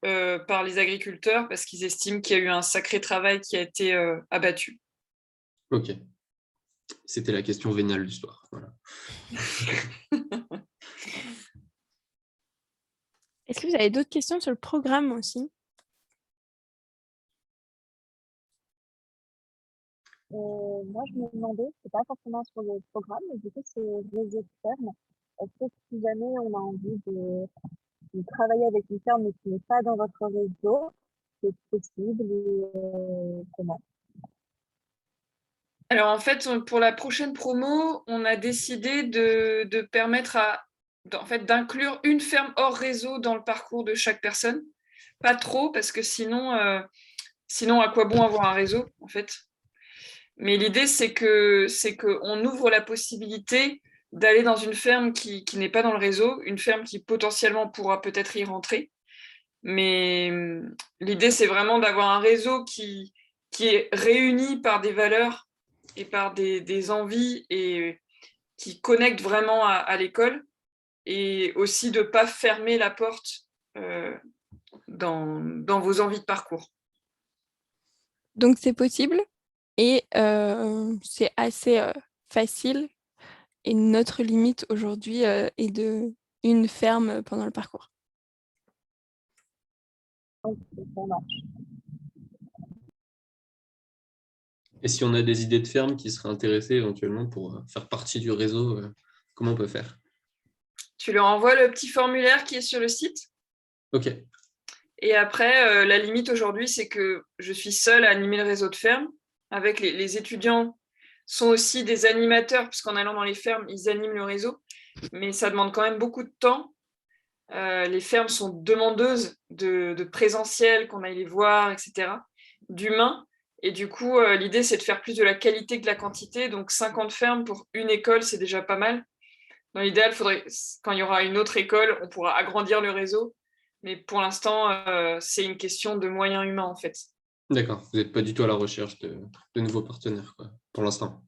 par les agriculteurs parce qu'ils estiment qu'il y a eu un sacré travail qui a été abattu. Ok. C'était la question vénale du soir. Voilà. Est-ce que vous avez d'autres questions sur le programme aussi? Moi, je me demandais, c'est pas forcément sur le programme, mais du coup, c'est le réseau de ferme. Est-ce que si jamais on a envie de travailler avec une ferme mais qui n'est pas dans votre réseau, c'est possible comment? Alors, en fait, pour la prochaine promo, on a décidé de permettre d'inclure une ferme hors réseau dans le parcours de chaque personne. Pas trop, parce que sinon, à quoi bon avoir un réseau, en fait? Mais l'idée, c'est qu'on ouvre la possibilité d'aller dans une ferme qui n'est pas dans le réseau, une ferme qui potentiellement pourra peut-être y rentrer. Mais l'idée, c'est vraiment d'avoir un réseau qui est réuni par des valeurs et par des envies et qui connecte vraiment à l'école et aussi de ne pas fermer la porte dans vos envies de parcours. Donc c'est possible et c'est assez facile. Et notre limite aujourd'hui est de une ferme pendant le parcours. Ok, ça marche. Et si on a des idées de fermes qui seraient intéressées éventuellement pour faire partie du réseau, comment on peut faire? Tu leur envoies le petit formulaire qui est sur le site. Ok. Et après, la limite aujourd'hui, c'est que je suis seule à animer le réseau de fermes. Avec les étudiants sont aussi des animateurs, puisqu'en allant dans les fermes, ils animent le réseau. Mais ça demande quand même beaucoup de temps. Les fermes sont demandeuses de présentiel, qu'on aille les voir, etc., d'humains. Et du coup, l'idée, c'est de faire plus de la qualité que de la quantité. Donc, 50 fermes pour une école, c'est déjà pas mal. Dans l'idéal, quand il y aura une autre école, on pourra agrandir le réseau. Mais pour l'instant, c'est une question de moyens humains, en fait. D'accord. Vous n'êtes pas du tout à la recherche de nouveaux partenaires, quoi, pour l'instant.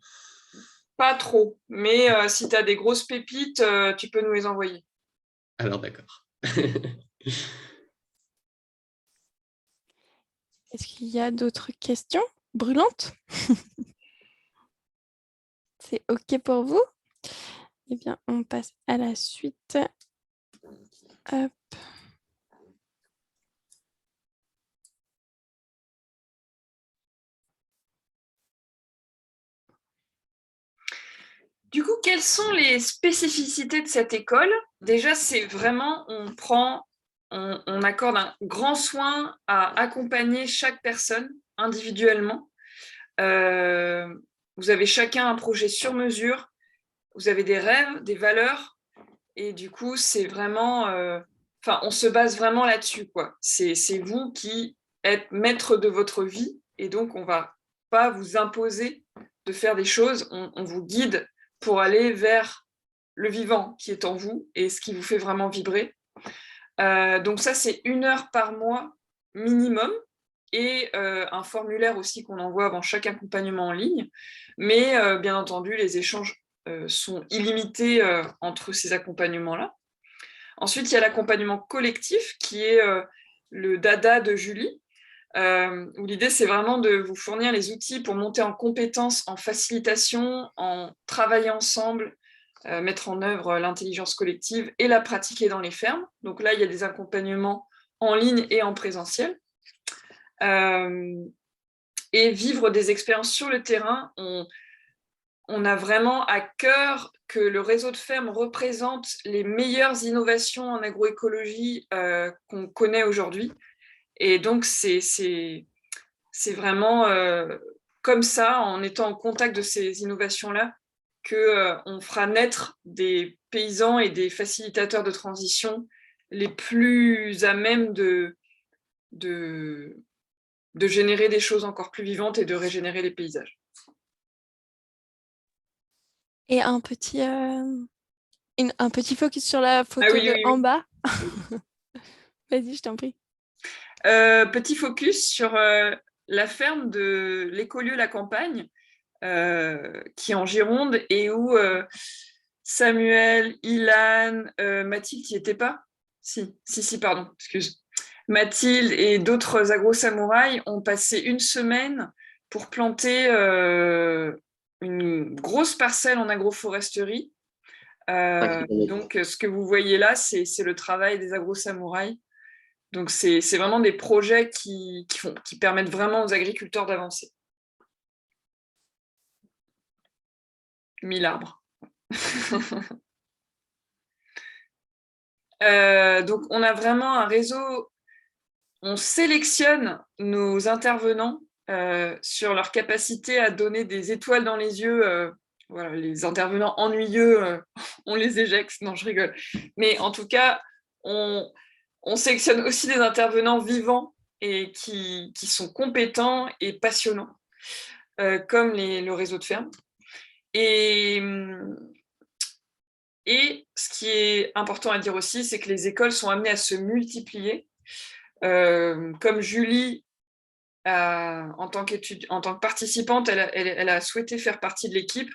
Pas trop. Mais si tu as des grosses pépites, tu peux nous les envoyer. Alors, d'accord. Est-ce qu'il y a d'autres questions brûlantes? c'est OK pour vous? Eh bien, on passe à la suite. Hop. Du coup, quelles sont les spécificités de cette école? Déjà, c'est vraiment, on accorde un grand soin à accompagner chaque personne individuellement. Vous avez chacun un projet sur mesure, vous avez des rêves, des valeurs, et du coup, c'est vraiment, on se base vraiment là-dessus, quoi. C'est vous qui êtes maître de votre vie, et donc on va pas vous imposer de faire des choses, on vous guide pour aller vers le vivant qui est en vous et ce qui vous fait vraiment vibrer. Donc ça, c'est 1 heure par mois minimum, et un formulaire aussi qu'on envoie avant chaque accompagnement en ligne. Mais bien entendu, les échanges sont illimités entre ces accompagnements-là. Ensuite, il y a l'accompagnement collectif qui est le dada de Julie, où l'idée, c'est vraiment de vous fournir les outils pour monter en compétences, en facilitation, en travailler ensemble, mettre en œuvre l'intelligence collective et la pratiquer dans les fermes. Donc là, il y a des accompagnements en ligne et en présentiel. Et vivre des expériences sur le terrain, on a vraiment à cœur que le réseau de fermes représente les meilleures innovations en agroécologie qu'on connaît aujourd'hui. Et donc, c'est vraiment comme ça, en étant en contact de ces innovations-là, qu'on fera naître des paysans et des facilitateurs de transition les plus à même de générer des choses encore plus vivantes et de régénérer les paysages. Et un petit focus sur la photo en bas. Vas-y, je t'en prie. Petit focus sur la ferme de l'écolieu La Campagne, qui est en Gironde, et où Samuel, Ilan, Mathilde, n'y était pas? Si, pardon, excuse. Mathilde et d'autres agro-samouraïs ont passé 1 semaine pour planter une grosse parcelle en agroforesterie. Donc, ce que vous voyez là, c'est le travail des agro-samouraïs. Donc, c'est vraiment des projets qui permettent vraiment aux agriculteurs d'avancer. 1000 arbres. Donc, on a vraiment un réseau. On sélectionne nos intervenants sur leur capacité à donner des étoiles dans les yeux. Voilà, les intervenants ennuyeux, on les éjecte. Non, je rigole. Mais en tout cas, on sélectionne aussi des intervenants vivants et qui sont compétents et passionnants, comme le réseau de ferme. Et ce qui est important à dire aussi, c'est que les écoles sont amenées à se multiplier. Comme Julie, en tant que participante, elle a souhaité faire partie de l'équipe,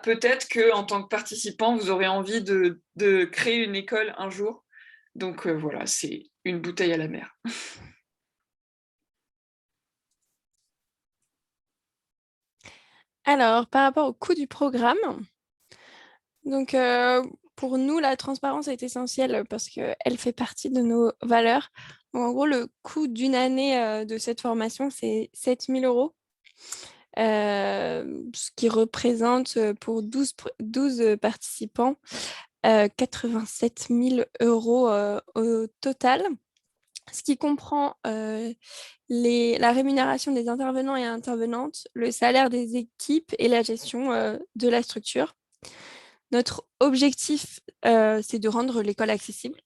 peut-être qu'en tant que participant, vous aurez envie de créer une école un jour. Donc voilà, c'est une bouteille à la mer. Alors, par rapport au coût du programme, donc pour nous, la transparence est essentielle parce qu'elle fait partie de nos valeurs. Donc, en gros, le coût d'une année de cette formation, c'est 7 000 €, ce qui représente pour 12 participants 87 000 € au total, ce qui comprend la rémunération des intervenants et intervenantes, le salaire des équipes et la gestion de la structure. Notre objectif, c'est de rendre l'école accessible.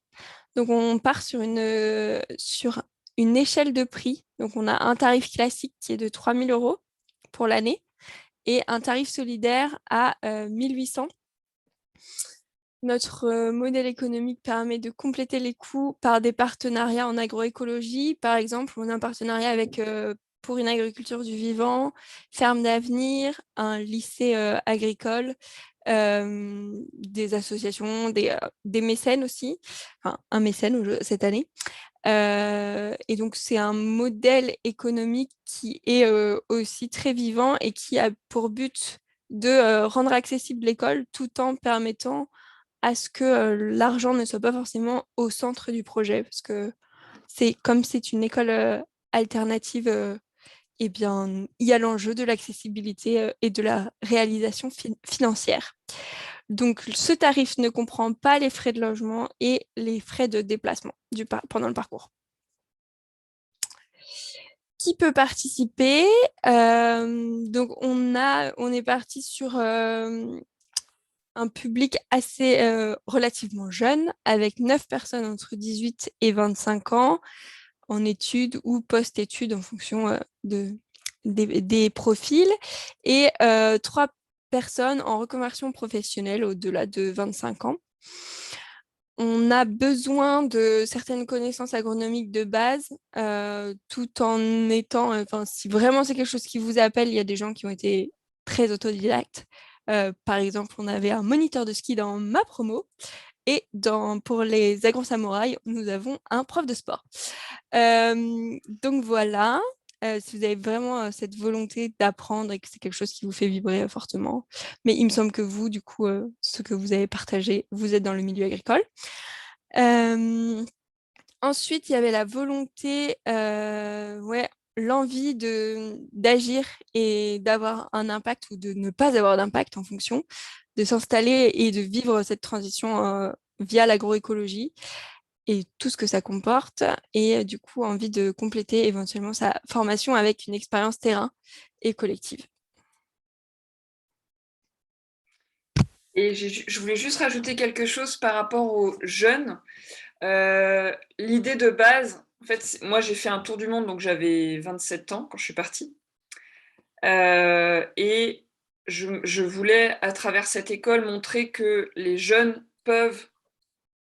Donc, on part sur une échelle de prix. Donc, on a un tarif classique qui est de 3 000 € pour l'année et un tarif solidaire à 1 800 €. Notre modèle économique permet de compléter les coûts par des partenariats en agroécologie. Par exemple, on a un partenariat avec Pour une agriculture du vivant, Ferme d'avenir, un lycée agricole, des associations, des mécènes aussi, enfin un mécène cette année. Et donc, c'est un modèle économique qui est aussi très vivant et qui a pour but de rendre accessible l'école tout en permettant à ce que l'argent ne soit pas forcément au centre du projet. Parce que comme c'est une école alternative, eh bien, il y a l'enjeu de l'accessibilité et de la réalisation financière. Donc, ce tarif ne comprend pas les frais de logement et les frais de déplacement pendant le parcours. Qui peut participer? Donc, on est parti sur un public assez relativement jeune, avec 9 personnes entre 18 et 25 ans, en études ou post-études en fonction des profils, et 3 personnes en reconversion professionnelle au-delà de 25 ans. On a besoin de certaines connaissances agronomiques de base, tout en étant, si vraiment c'est quelque chose qui vous appelle, il y a des gens qui ont été très autodidactes. Par exemple, on avait un moniteur de ski dans ma promo, et pour les agro-samouraïs, nous avons un prof de sport. Donc voilà, si vous avez vraiment cette volonté d'apprendre et que c'est quelque chose qui vous fait vibrer fortement. Mais il me semble que vous, du coup, ce que vous avez partagé, vous êtes dans le milieu agricole. Ensuite, il y avait la volonté, l'envie d'agir et d'avoir un impact ou de ne pas avoir d'impact en fonction, de s'installer et de vivre cette transition via l'agroécologie et tout ce que ça comporte, et du coup envie de compléter éventuellement sa formation avec une expérience terrain et collective. Et je voulais juste rajouter quelque chose par rapport aux jeunes. L'idée de base, en fait, moi j'ai fait un tour du monde, donc j'avais 27 ans quand je suis partie. Et je voulais, à travers cette école, montrer que les jeunes peuvent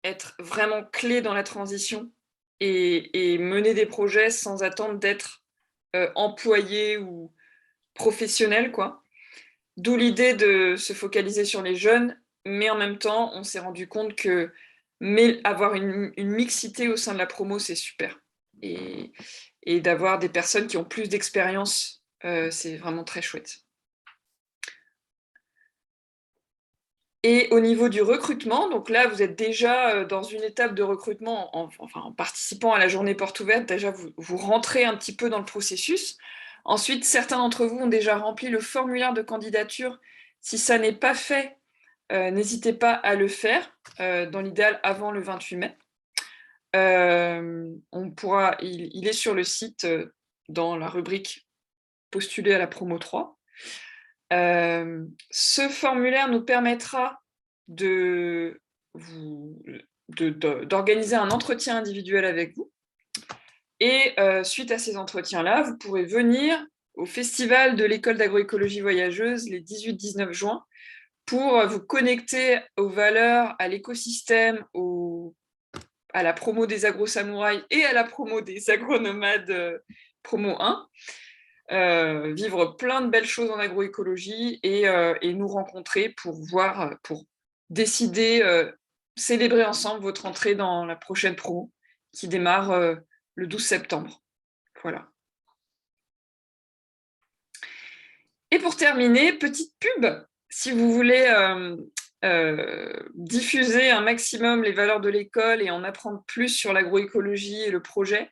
être vraiment clés dans la transition et mener des projets sans attendre d'être employés ou professionnels, quoi. D'où l'idée de se focaliser sur les jeunes, mais en même temps, on s'est rendu compte que avoir une mixité au sein de la promo, c'est super. Et d'avoir des personnes qui ont plus d'expérience, c'est vraiment très chouette. Et au niveau du recrutement, donc là, vous êtes déjà dans une étape de recrutement, en participant à la journée porte ouverte, déjà vous rentrez un petit peu dans le processus. Ensuite, certains d'entre vous ont déjà rempli le formulaire de candidature. Si ça n'est pas fait, n'hésitez pas à le faire, dans l'idéal avant le 28 mai. Il est sur le site dans la rubrique « Postuler à la promo 3 ». Ce formulaire nous permettra d'organiser un entretien individuel avec vous. Et suite à ces entretiens-là, vous pourrez venir au festival de l'école d'agroécologie voyageuse les 18-19 juin pour vous connecter aux valeurs, à l'écosystème, à la promo des agro-samouraïs et à la promo des agronomades promo 1. Vivre plein de belles choses en agroécologie et nous rencontrer pour décider, célébrer ensemble votre entrée dans la prochaine promo qui démarre le 12 septembre. Voilà. Et pour terminer, petite pub, si vous voulez diffuser un maximum les valeurs de l'école et en apprendre plus sur l'agroécologie et le projet,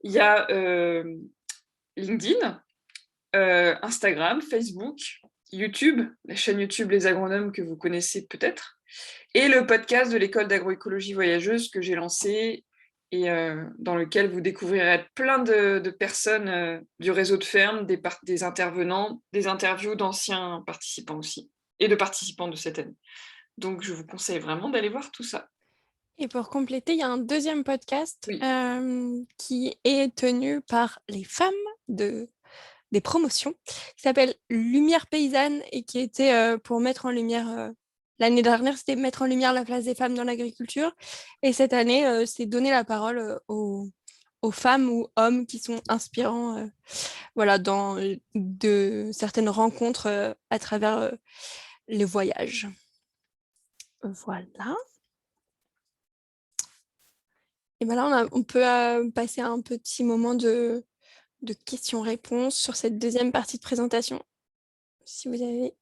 il y a LinkedIn, Instagram, Facebook, YouTube, la chaîne YouTube Les Agronomes que vous connaissez peut-être, et le podcast de l'école d'agroécologie voyageuse que j'ai lancé et dans lequel vous découvrirez plein de personnes du réseau de ferme, des intervenants, des interviews d'anciens participants aussi, et de participants de cette année. Donc je vous conseille vraiment d'aller voir tout ça. Et pour compléter, il y a un deuxième podcast qui est tenu par les femmes des promotions, qui s'appelle Lumière paysanne et qui était pour mettre en lumière, l'année dernière, c'était mettre en lumière la place des femmes dans l'agriculture. Et cette année, c'est donner la parole aux femmes ou hommes qui sont inspirants dans de certaines rencontres à travers les voyages. Voilà. Et bien là, on peut passer à un petit moment de questions-réponses sur cette deuxième partie de présentation, si vous avez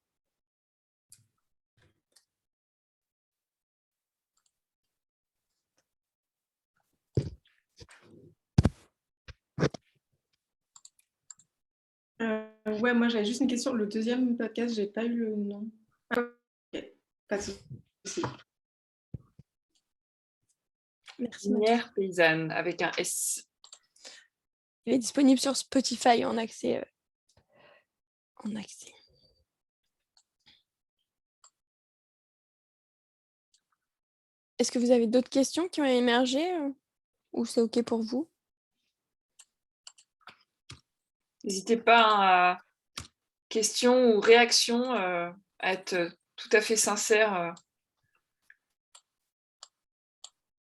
Ouais, moi j'avais juste une question. Le deuxième podcast, j'ai pas eu le nom. Ah, ok, pas de souci. Merci. Lumière paysanne avec un S. Il est disponible sur Spotify en accès. En accès. Est-ce que vous avez d'autres questions qui ont émergé ou c'est OK pour vous? N'hésitez pas à questions ou réactions à être tout à fait sincère.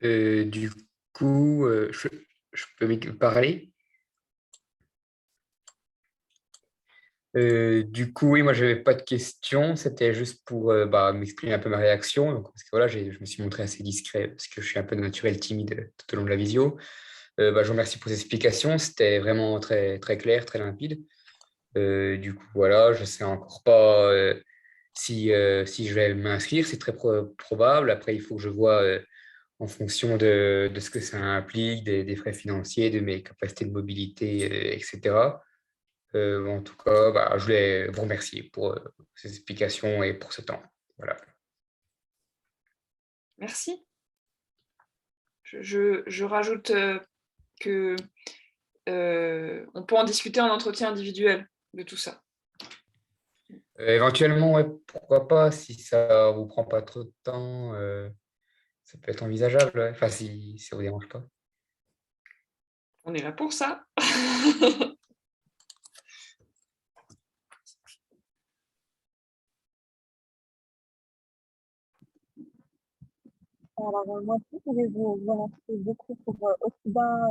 Du coup, je peux parler. Du coup, oui, moi, je n'avais pas de questions. C'était juste pour m'exprimer un peu ma réaction. Donc, parce que voilà, je me suis montré assez discret parce que je suis un peu de naturel timide tout au long de la visio. Je vous remercie pour ces explications. C'était vraiment très, très clair, très limpide. Du coup, voilà, je ne sais encore pas si je vais m'inscrire. C'est très probable. Après, il faut que je vois en fonction de ce que ça implique, des frais financiers, de mes capacités de mobilité, etc. En tout cas, je voulais vous remercier pour ces explications et pour ce temps. Voilà. Merci. Je rajoute que on peut en discuter en entretien individuel de tout ça. Éventuellement, ouais, pourquoi pas, si ça vous prend pas trop de temps, ça peut être envisageable. Ouais. Enfin, si ça vous dérange pas. On est là pour ça. Alors, moi aussi, je voulais vous remercier beaucoup pour aussi bien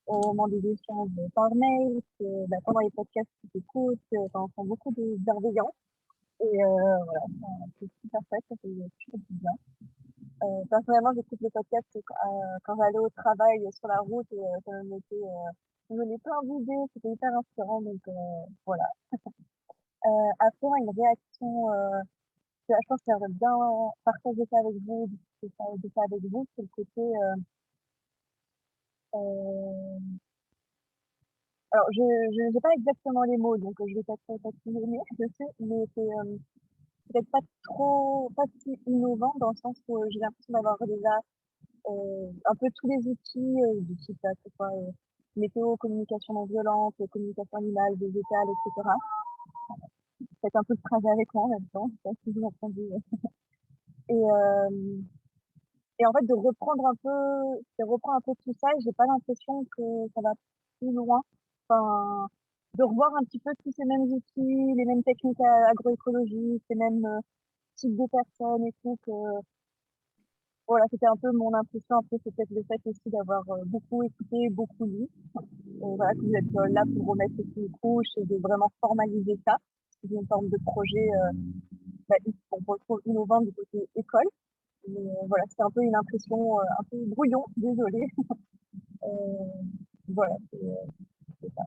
au moment des échanges par mail que pendant les podcasts qui s'écoutent, on sent beaucoup de bienveillance. Et voilà, c'est super chouette, ça fait toujours du bien. Personnellement, j'écoute les podcasts quand j'allais au travail sur la route et ça me mettait, je me mettais plein d'idées, c'était hyper inspirant. Donc voilà. Après, une réaction, je pense que j'aimerais bien partager ça avec vous, discuter de ça avec vous, c'est le côté. Euh, alors, je n'ai pas exactement les mots, donc je vais pas tout nommer, je sais, mais c'est peut-être pas trop, pas si innovant dans le sens où j'ai l'impression d'avoir déjà un peu tous les outils du type, que ce soit météo, communication non violente, communication animale, végétale, etc. Faites un peu de trajet avec moi en même temps, je sais pas si vous m'entendez. Et, et en fait, de reprendre un peu tout ça, et j'ai pas l'impression que ça va plus loin. Enfin, de revoir un petit peu tous ces mêmes outils, les mêmes techniques agroécologiques, les mêmes types de personnes et tout, que voilà, c'était un peu mon impression. Après, c'est peut-être le fait aussi d'avoir beaucoup écouté, beaucoup lu. Voilà, que vous êtes là pour remettre toutes les couches et de vraiment formaliser ça. C'est une forme de projet qu'on retrouve innovant du côté école. Mais voilà, c'est un peu une impression un peu brouillon, désolée. Voilà, c'est ça.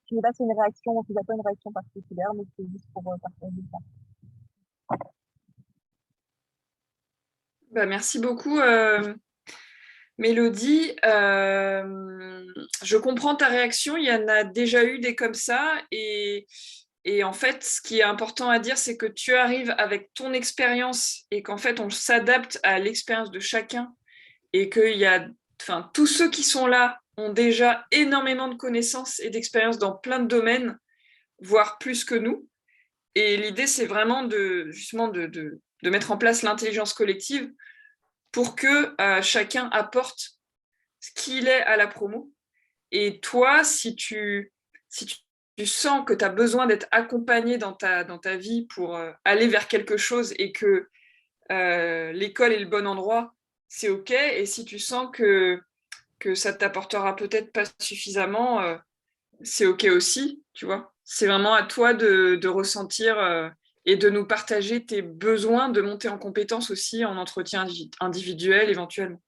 Je ne sais pas si c'est une réaction, si vous n'avez pas une réaction particulière, mais c'est juste pour partager ça. Merci beaucoup, Mélodie. Je comprends ta réaction. Il y en a déjà eu des comme ça. Et en fait, ce qui est important à dire, c'est que tu arrives avec ton expérience et qu'en fait, on s'adapte à l'expérience de chacun. Et tous ceux qui sont là ont déjà énormément de connaissances et d'expérience dans plein de domaines, voire plus que nous. Et l'idée, c'est vraiment de mettre en place l'intelligence collective pour que chacun apporte ce qu'il est à la promo. Et toi, si tu sens que tu as besoin d'être accompagné dans ta vie pour aller vers quelque chose et que l'école est le bon endroit, c'est OK. Et si tu sens que ça t'apportera peut-être pas suffisamment, c'est OK aussi, tu vois. C'est vraiment à toi de ressentir et de nous partager tes besoins de monter en compétence aussi en entretien individuel éventuellement.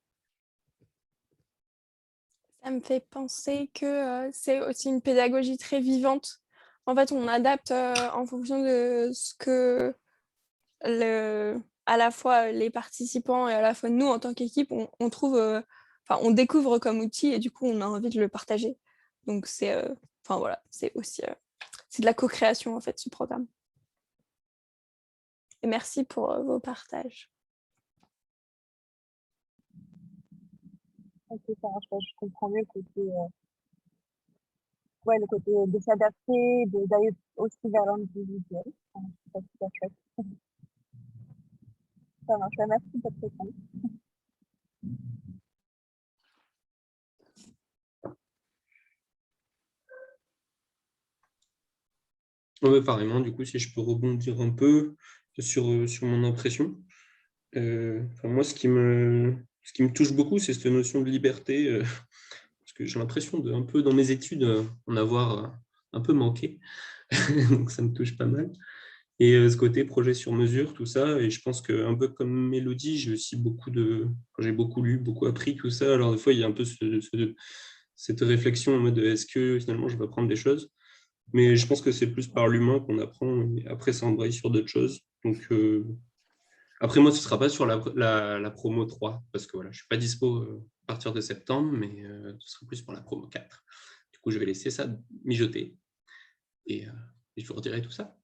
Ça me fait penser que c'est aussi une pédagogie très vivante. En fait, on adapte en fonction de ce que à la fois les participants et à la fois nous, en tant qu'équipe, on trouve, on découvre comme outil et du coup, on a envie de le partager. Donc, c'est enfin voilà, c'est aussi c'est de la co-création en fait ce programme. Et merci pour vos partages. Ok, ça marche, je comprends mieux le côté, le côté de s'adapter, d'aller aussi vers l'individuel. Enfin, c'est super chouette. Ça marche, merci pour cette réponse. Ouais, pareillement, du coup, si je peux rebondir un peu sur mon impression. Moi, ce qui me touche beaucoup, c'est cette notion de liberté, parce que j'ai l'impression un peu dans mes études en avoir un peu manqué, donc ça me touche pas mal. Et ce côté projet sur mesure, tout ça, et je pense qu'un peu comme Mélodie, j'ai aussi j'ai beaucoup lu, beaucoup appris, tout ça, alors des fois, il y a un peu cette réflexion en mode est-ce que finalement je vais apprendre des choses, mais je pense que c'est plus par l'humain qu'on apprend, et après ça embraye sur d'autres choses. Donc après moi, ce ne sera pas sur la promo 3, parce que voilà, je ne suis pas dispo à partir de septembre, mais ce sera plus pour la promo 4. Du coup, je vais laisser ça mijoter, et je vous redirai tout ça.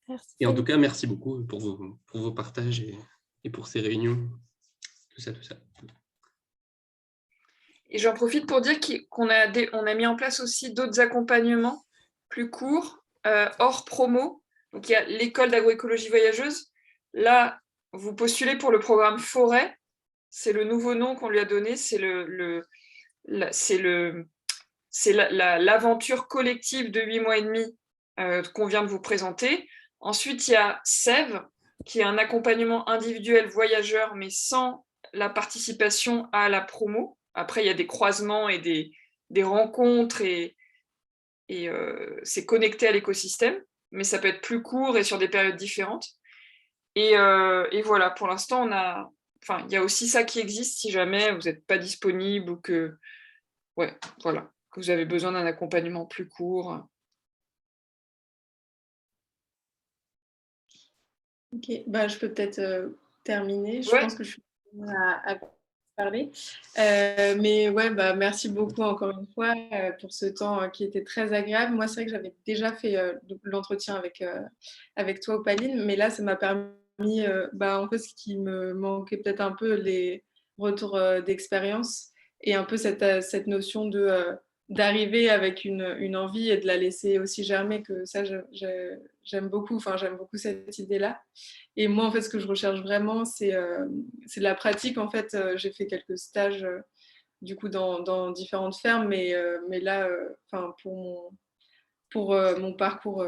Merci. Et en tout cas, merci beaucoup pour vos partages et pour ces réunions, tout ça. Et j'en profite pour dire qu'on a mis en place aussi d'autres accompagnements plus courts, hors promo. Donc, il y a l'école d'agroécologie voyageuse. Là, vous postulez pour le programme Forêt. C'est le nouveau nom qu'on lui a donné. C'est l'aventure collective de 8 mois et demi qu'on vient de vous présenter. Ensuite, il y a Sève, qui est un accompagnement individuel voyageur, mais sans la participation à la promo. Après, il y a des croisements et des rencontres et c'est connecté à l'écosystème, mais ça peut être plus court et sur des périodes différentes. Et voilà, pour l'instant, il y a aussi ça qui existe si jamais vous n'êtes pas disponible ou que vous avez besoin d'un accompagnement plus court. Ok, je peux peut-être terminer. Je pense que je suis à parler. Mais merci beaucoup encore une fois pour ce temps qui était très agréable. Moi, c'est vrai que j'avais déjà fait l'entretien avec toi, Opaline, mais là, ça m'a permis un peu ce qui me manquait peut-être un peu, les retours d'expérience et un peu cette notion d'arriver avec une envie et de la laisser aussi germer, que ça, j'aime beaucoup. Enfin, j'aime beaucoup cette idée-là. Et moi, en fait, ce que je recherche vraiment, c'est de la pratique. En fait, j'ai fait quelques stages du coup dans différentes fermes, mais là, pour mon parcours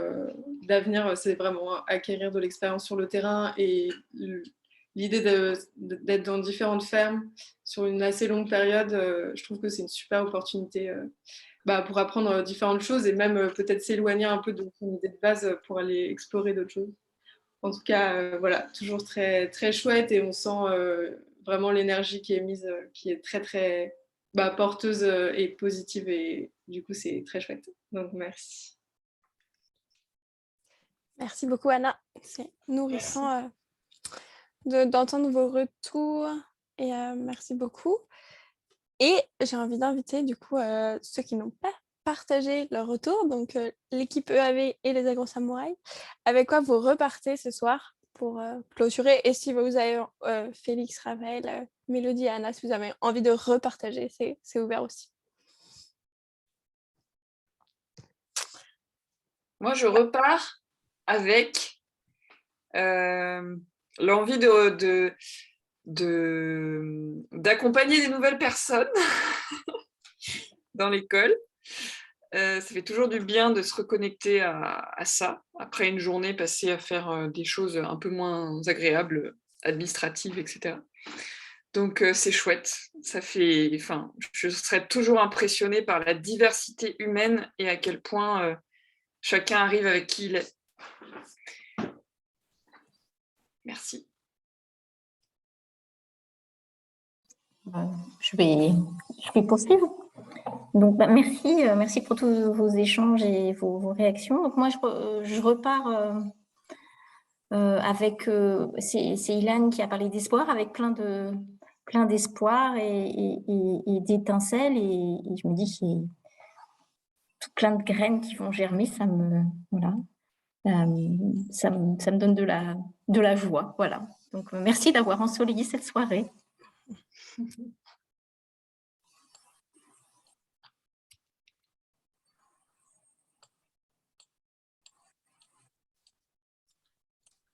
d'avenir, c'est vraiment acquérir de l'expérience sur le terrain, et l'idée d'être dans différentes fermes sur une assez longue période, je trouve que c'est une super opportunité pour apprendre différentes choses et même peut-être s'éloigner un peu de son idée de base pour aller explorer d'autres choses. En tout cas, toujours très, très chouette, et on sent vraiment l'énergie qui est mise, qui est très, très porteuse et positive, et du coup, c'est très chouette. Donc, merci. Merci beaucoup, Anna. C'est nourrissant d'entendre vos retours, et merci beaucoup. Et j'ai envie d'inviter du coup ceux qui n'ont pas partagé leur retour, donc l'équipe EAV et les Agro-Samouraïs, avec quoi vous repartez ce soir pour clôturer. Et si vous avez Félix, Raphaël, Mélodie et Anna, si vous avez envie de repartager, c'est ouvert aussi. Moi, je repars avec l'envie d'accompagner des nouvelles personnes dans l'école. Ça fait toujours du bien de se reconnecter à ça, après une journée passée à faire des choses un peu moins agréables, administratives, etc. Donc, c'est chouette. Je serais toujours impressionnée par la diversité humaine et à quel point chacun arrive avec qui il est. Merci. Je vais poursuivre. Donc, merci pour tous vos échanges et vos réactions. Donc, moi, je repars avec... c'est Ilan qui a parlé d'espoir, avec plein d'espoir et d'étincelles. Et je me dis tout plein de graines qui vont germer, voilà, ça me donne de la joie. Voilà. Donc, merci d'avoir ensoleillé cette soirée.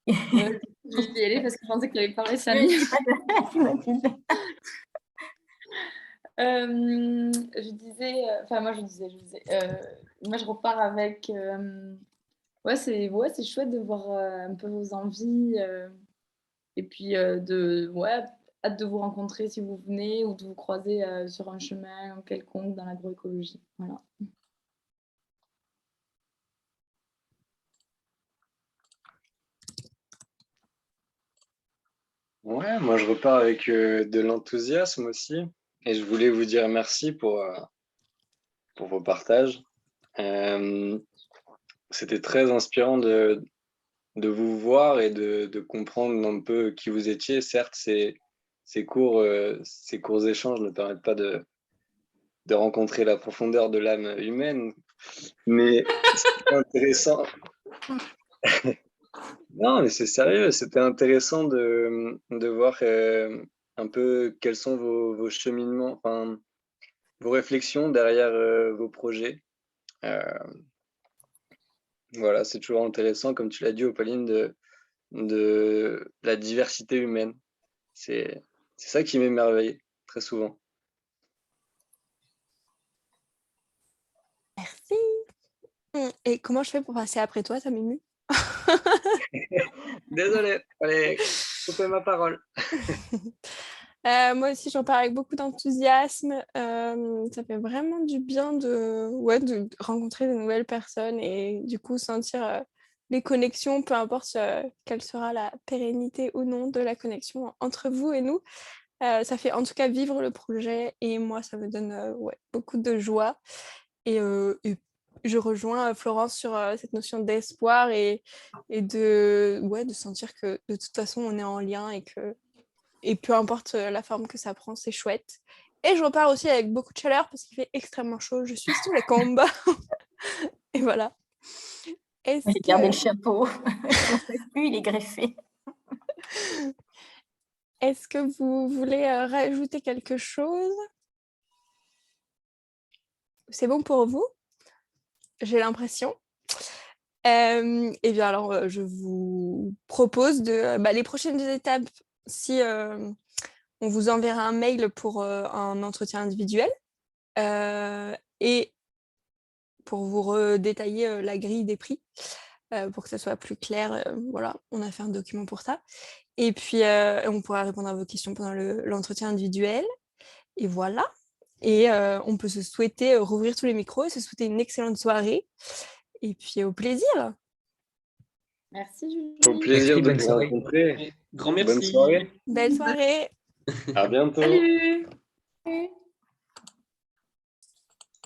Je vais y aller parce que je pensais que tu allais parler Samy. Je disais, moi je repars avec, ouais c'est chouette de voir un peu vos envies et puis hâte de vous rencontrer si vous venez ou de vous croiser sur un chemin quelconque dans l'agroécologie. Voilà. Ouais, moi je repars avec de l'enthousiasme aussi. Et je voulais vous dire merci pour vos partages. C'était très inspirant de vous voir et de comprendre un peu qui vous étiez. Certes, ces courts échanges ne permettent pas de rencontrer la profondeur de l'âme humaine, mais c'était intéressant. Non, mais c'est sérieux, c'était intéressant de voir un peu quels sont vos cheminements, enfin, vos réflexions derrière vos projets. Voilà, c'est toujours intéressant, comme tu l'as dit, Opaline, de la diversité humaine. C'est ça qui m'émerveille très souvent. Merci. Et comment je fais pour passer après toi, ça m'émue? Désolé, fallait couper ma parole. Moi aussi, j'en parle avec beaucoup d'enthousiasme. Ça fait vraiment du bien de rencontrer de nouvelles personnes et du coup sentir les connexions, peu importe quelle sera la pérennité ou non de la connexion entre vous et nous. Ça fait en tout cas vivre le projet et moi, ça me donne beaucoup de joie. Et je rejoins Florence sur cette notion d'espoir et de sentir que de toute façon, on est en lien et peu importe la forme que ça prend, c'est chouette. Et je repars aussi avec beaucoup de chaleur parce qu'il fait extrêmement chaud. Je suis sous les combes. Et voilà. J'ai gardé le chapeau. Plus, il est greffé. Est-ce que vous voulez rajouter quelque chose? C'est bon pour vous? J'ai l'impression. Et bien alors, je vous propose les prochaines étapes, si on vous enverra un mail pour un entretien individuel et pour vous redétailler la grille des prix pour que ça soit plus clair. Voilà, on a fait un document pour ça. Et puis, on pourra répondre à vos questions pendant l'entretien individuel. Et voilà. Et on peut se souhaiter rouvrir tous les micros et se souhaiter une excellente soirée. Et puis, au plaisir. Merci Julie. Au plaisir de bonne vous soirée. rencontrer. Grand merci. Bonne soirée. Belle soirée. À bientôt. Salut.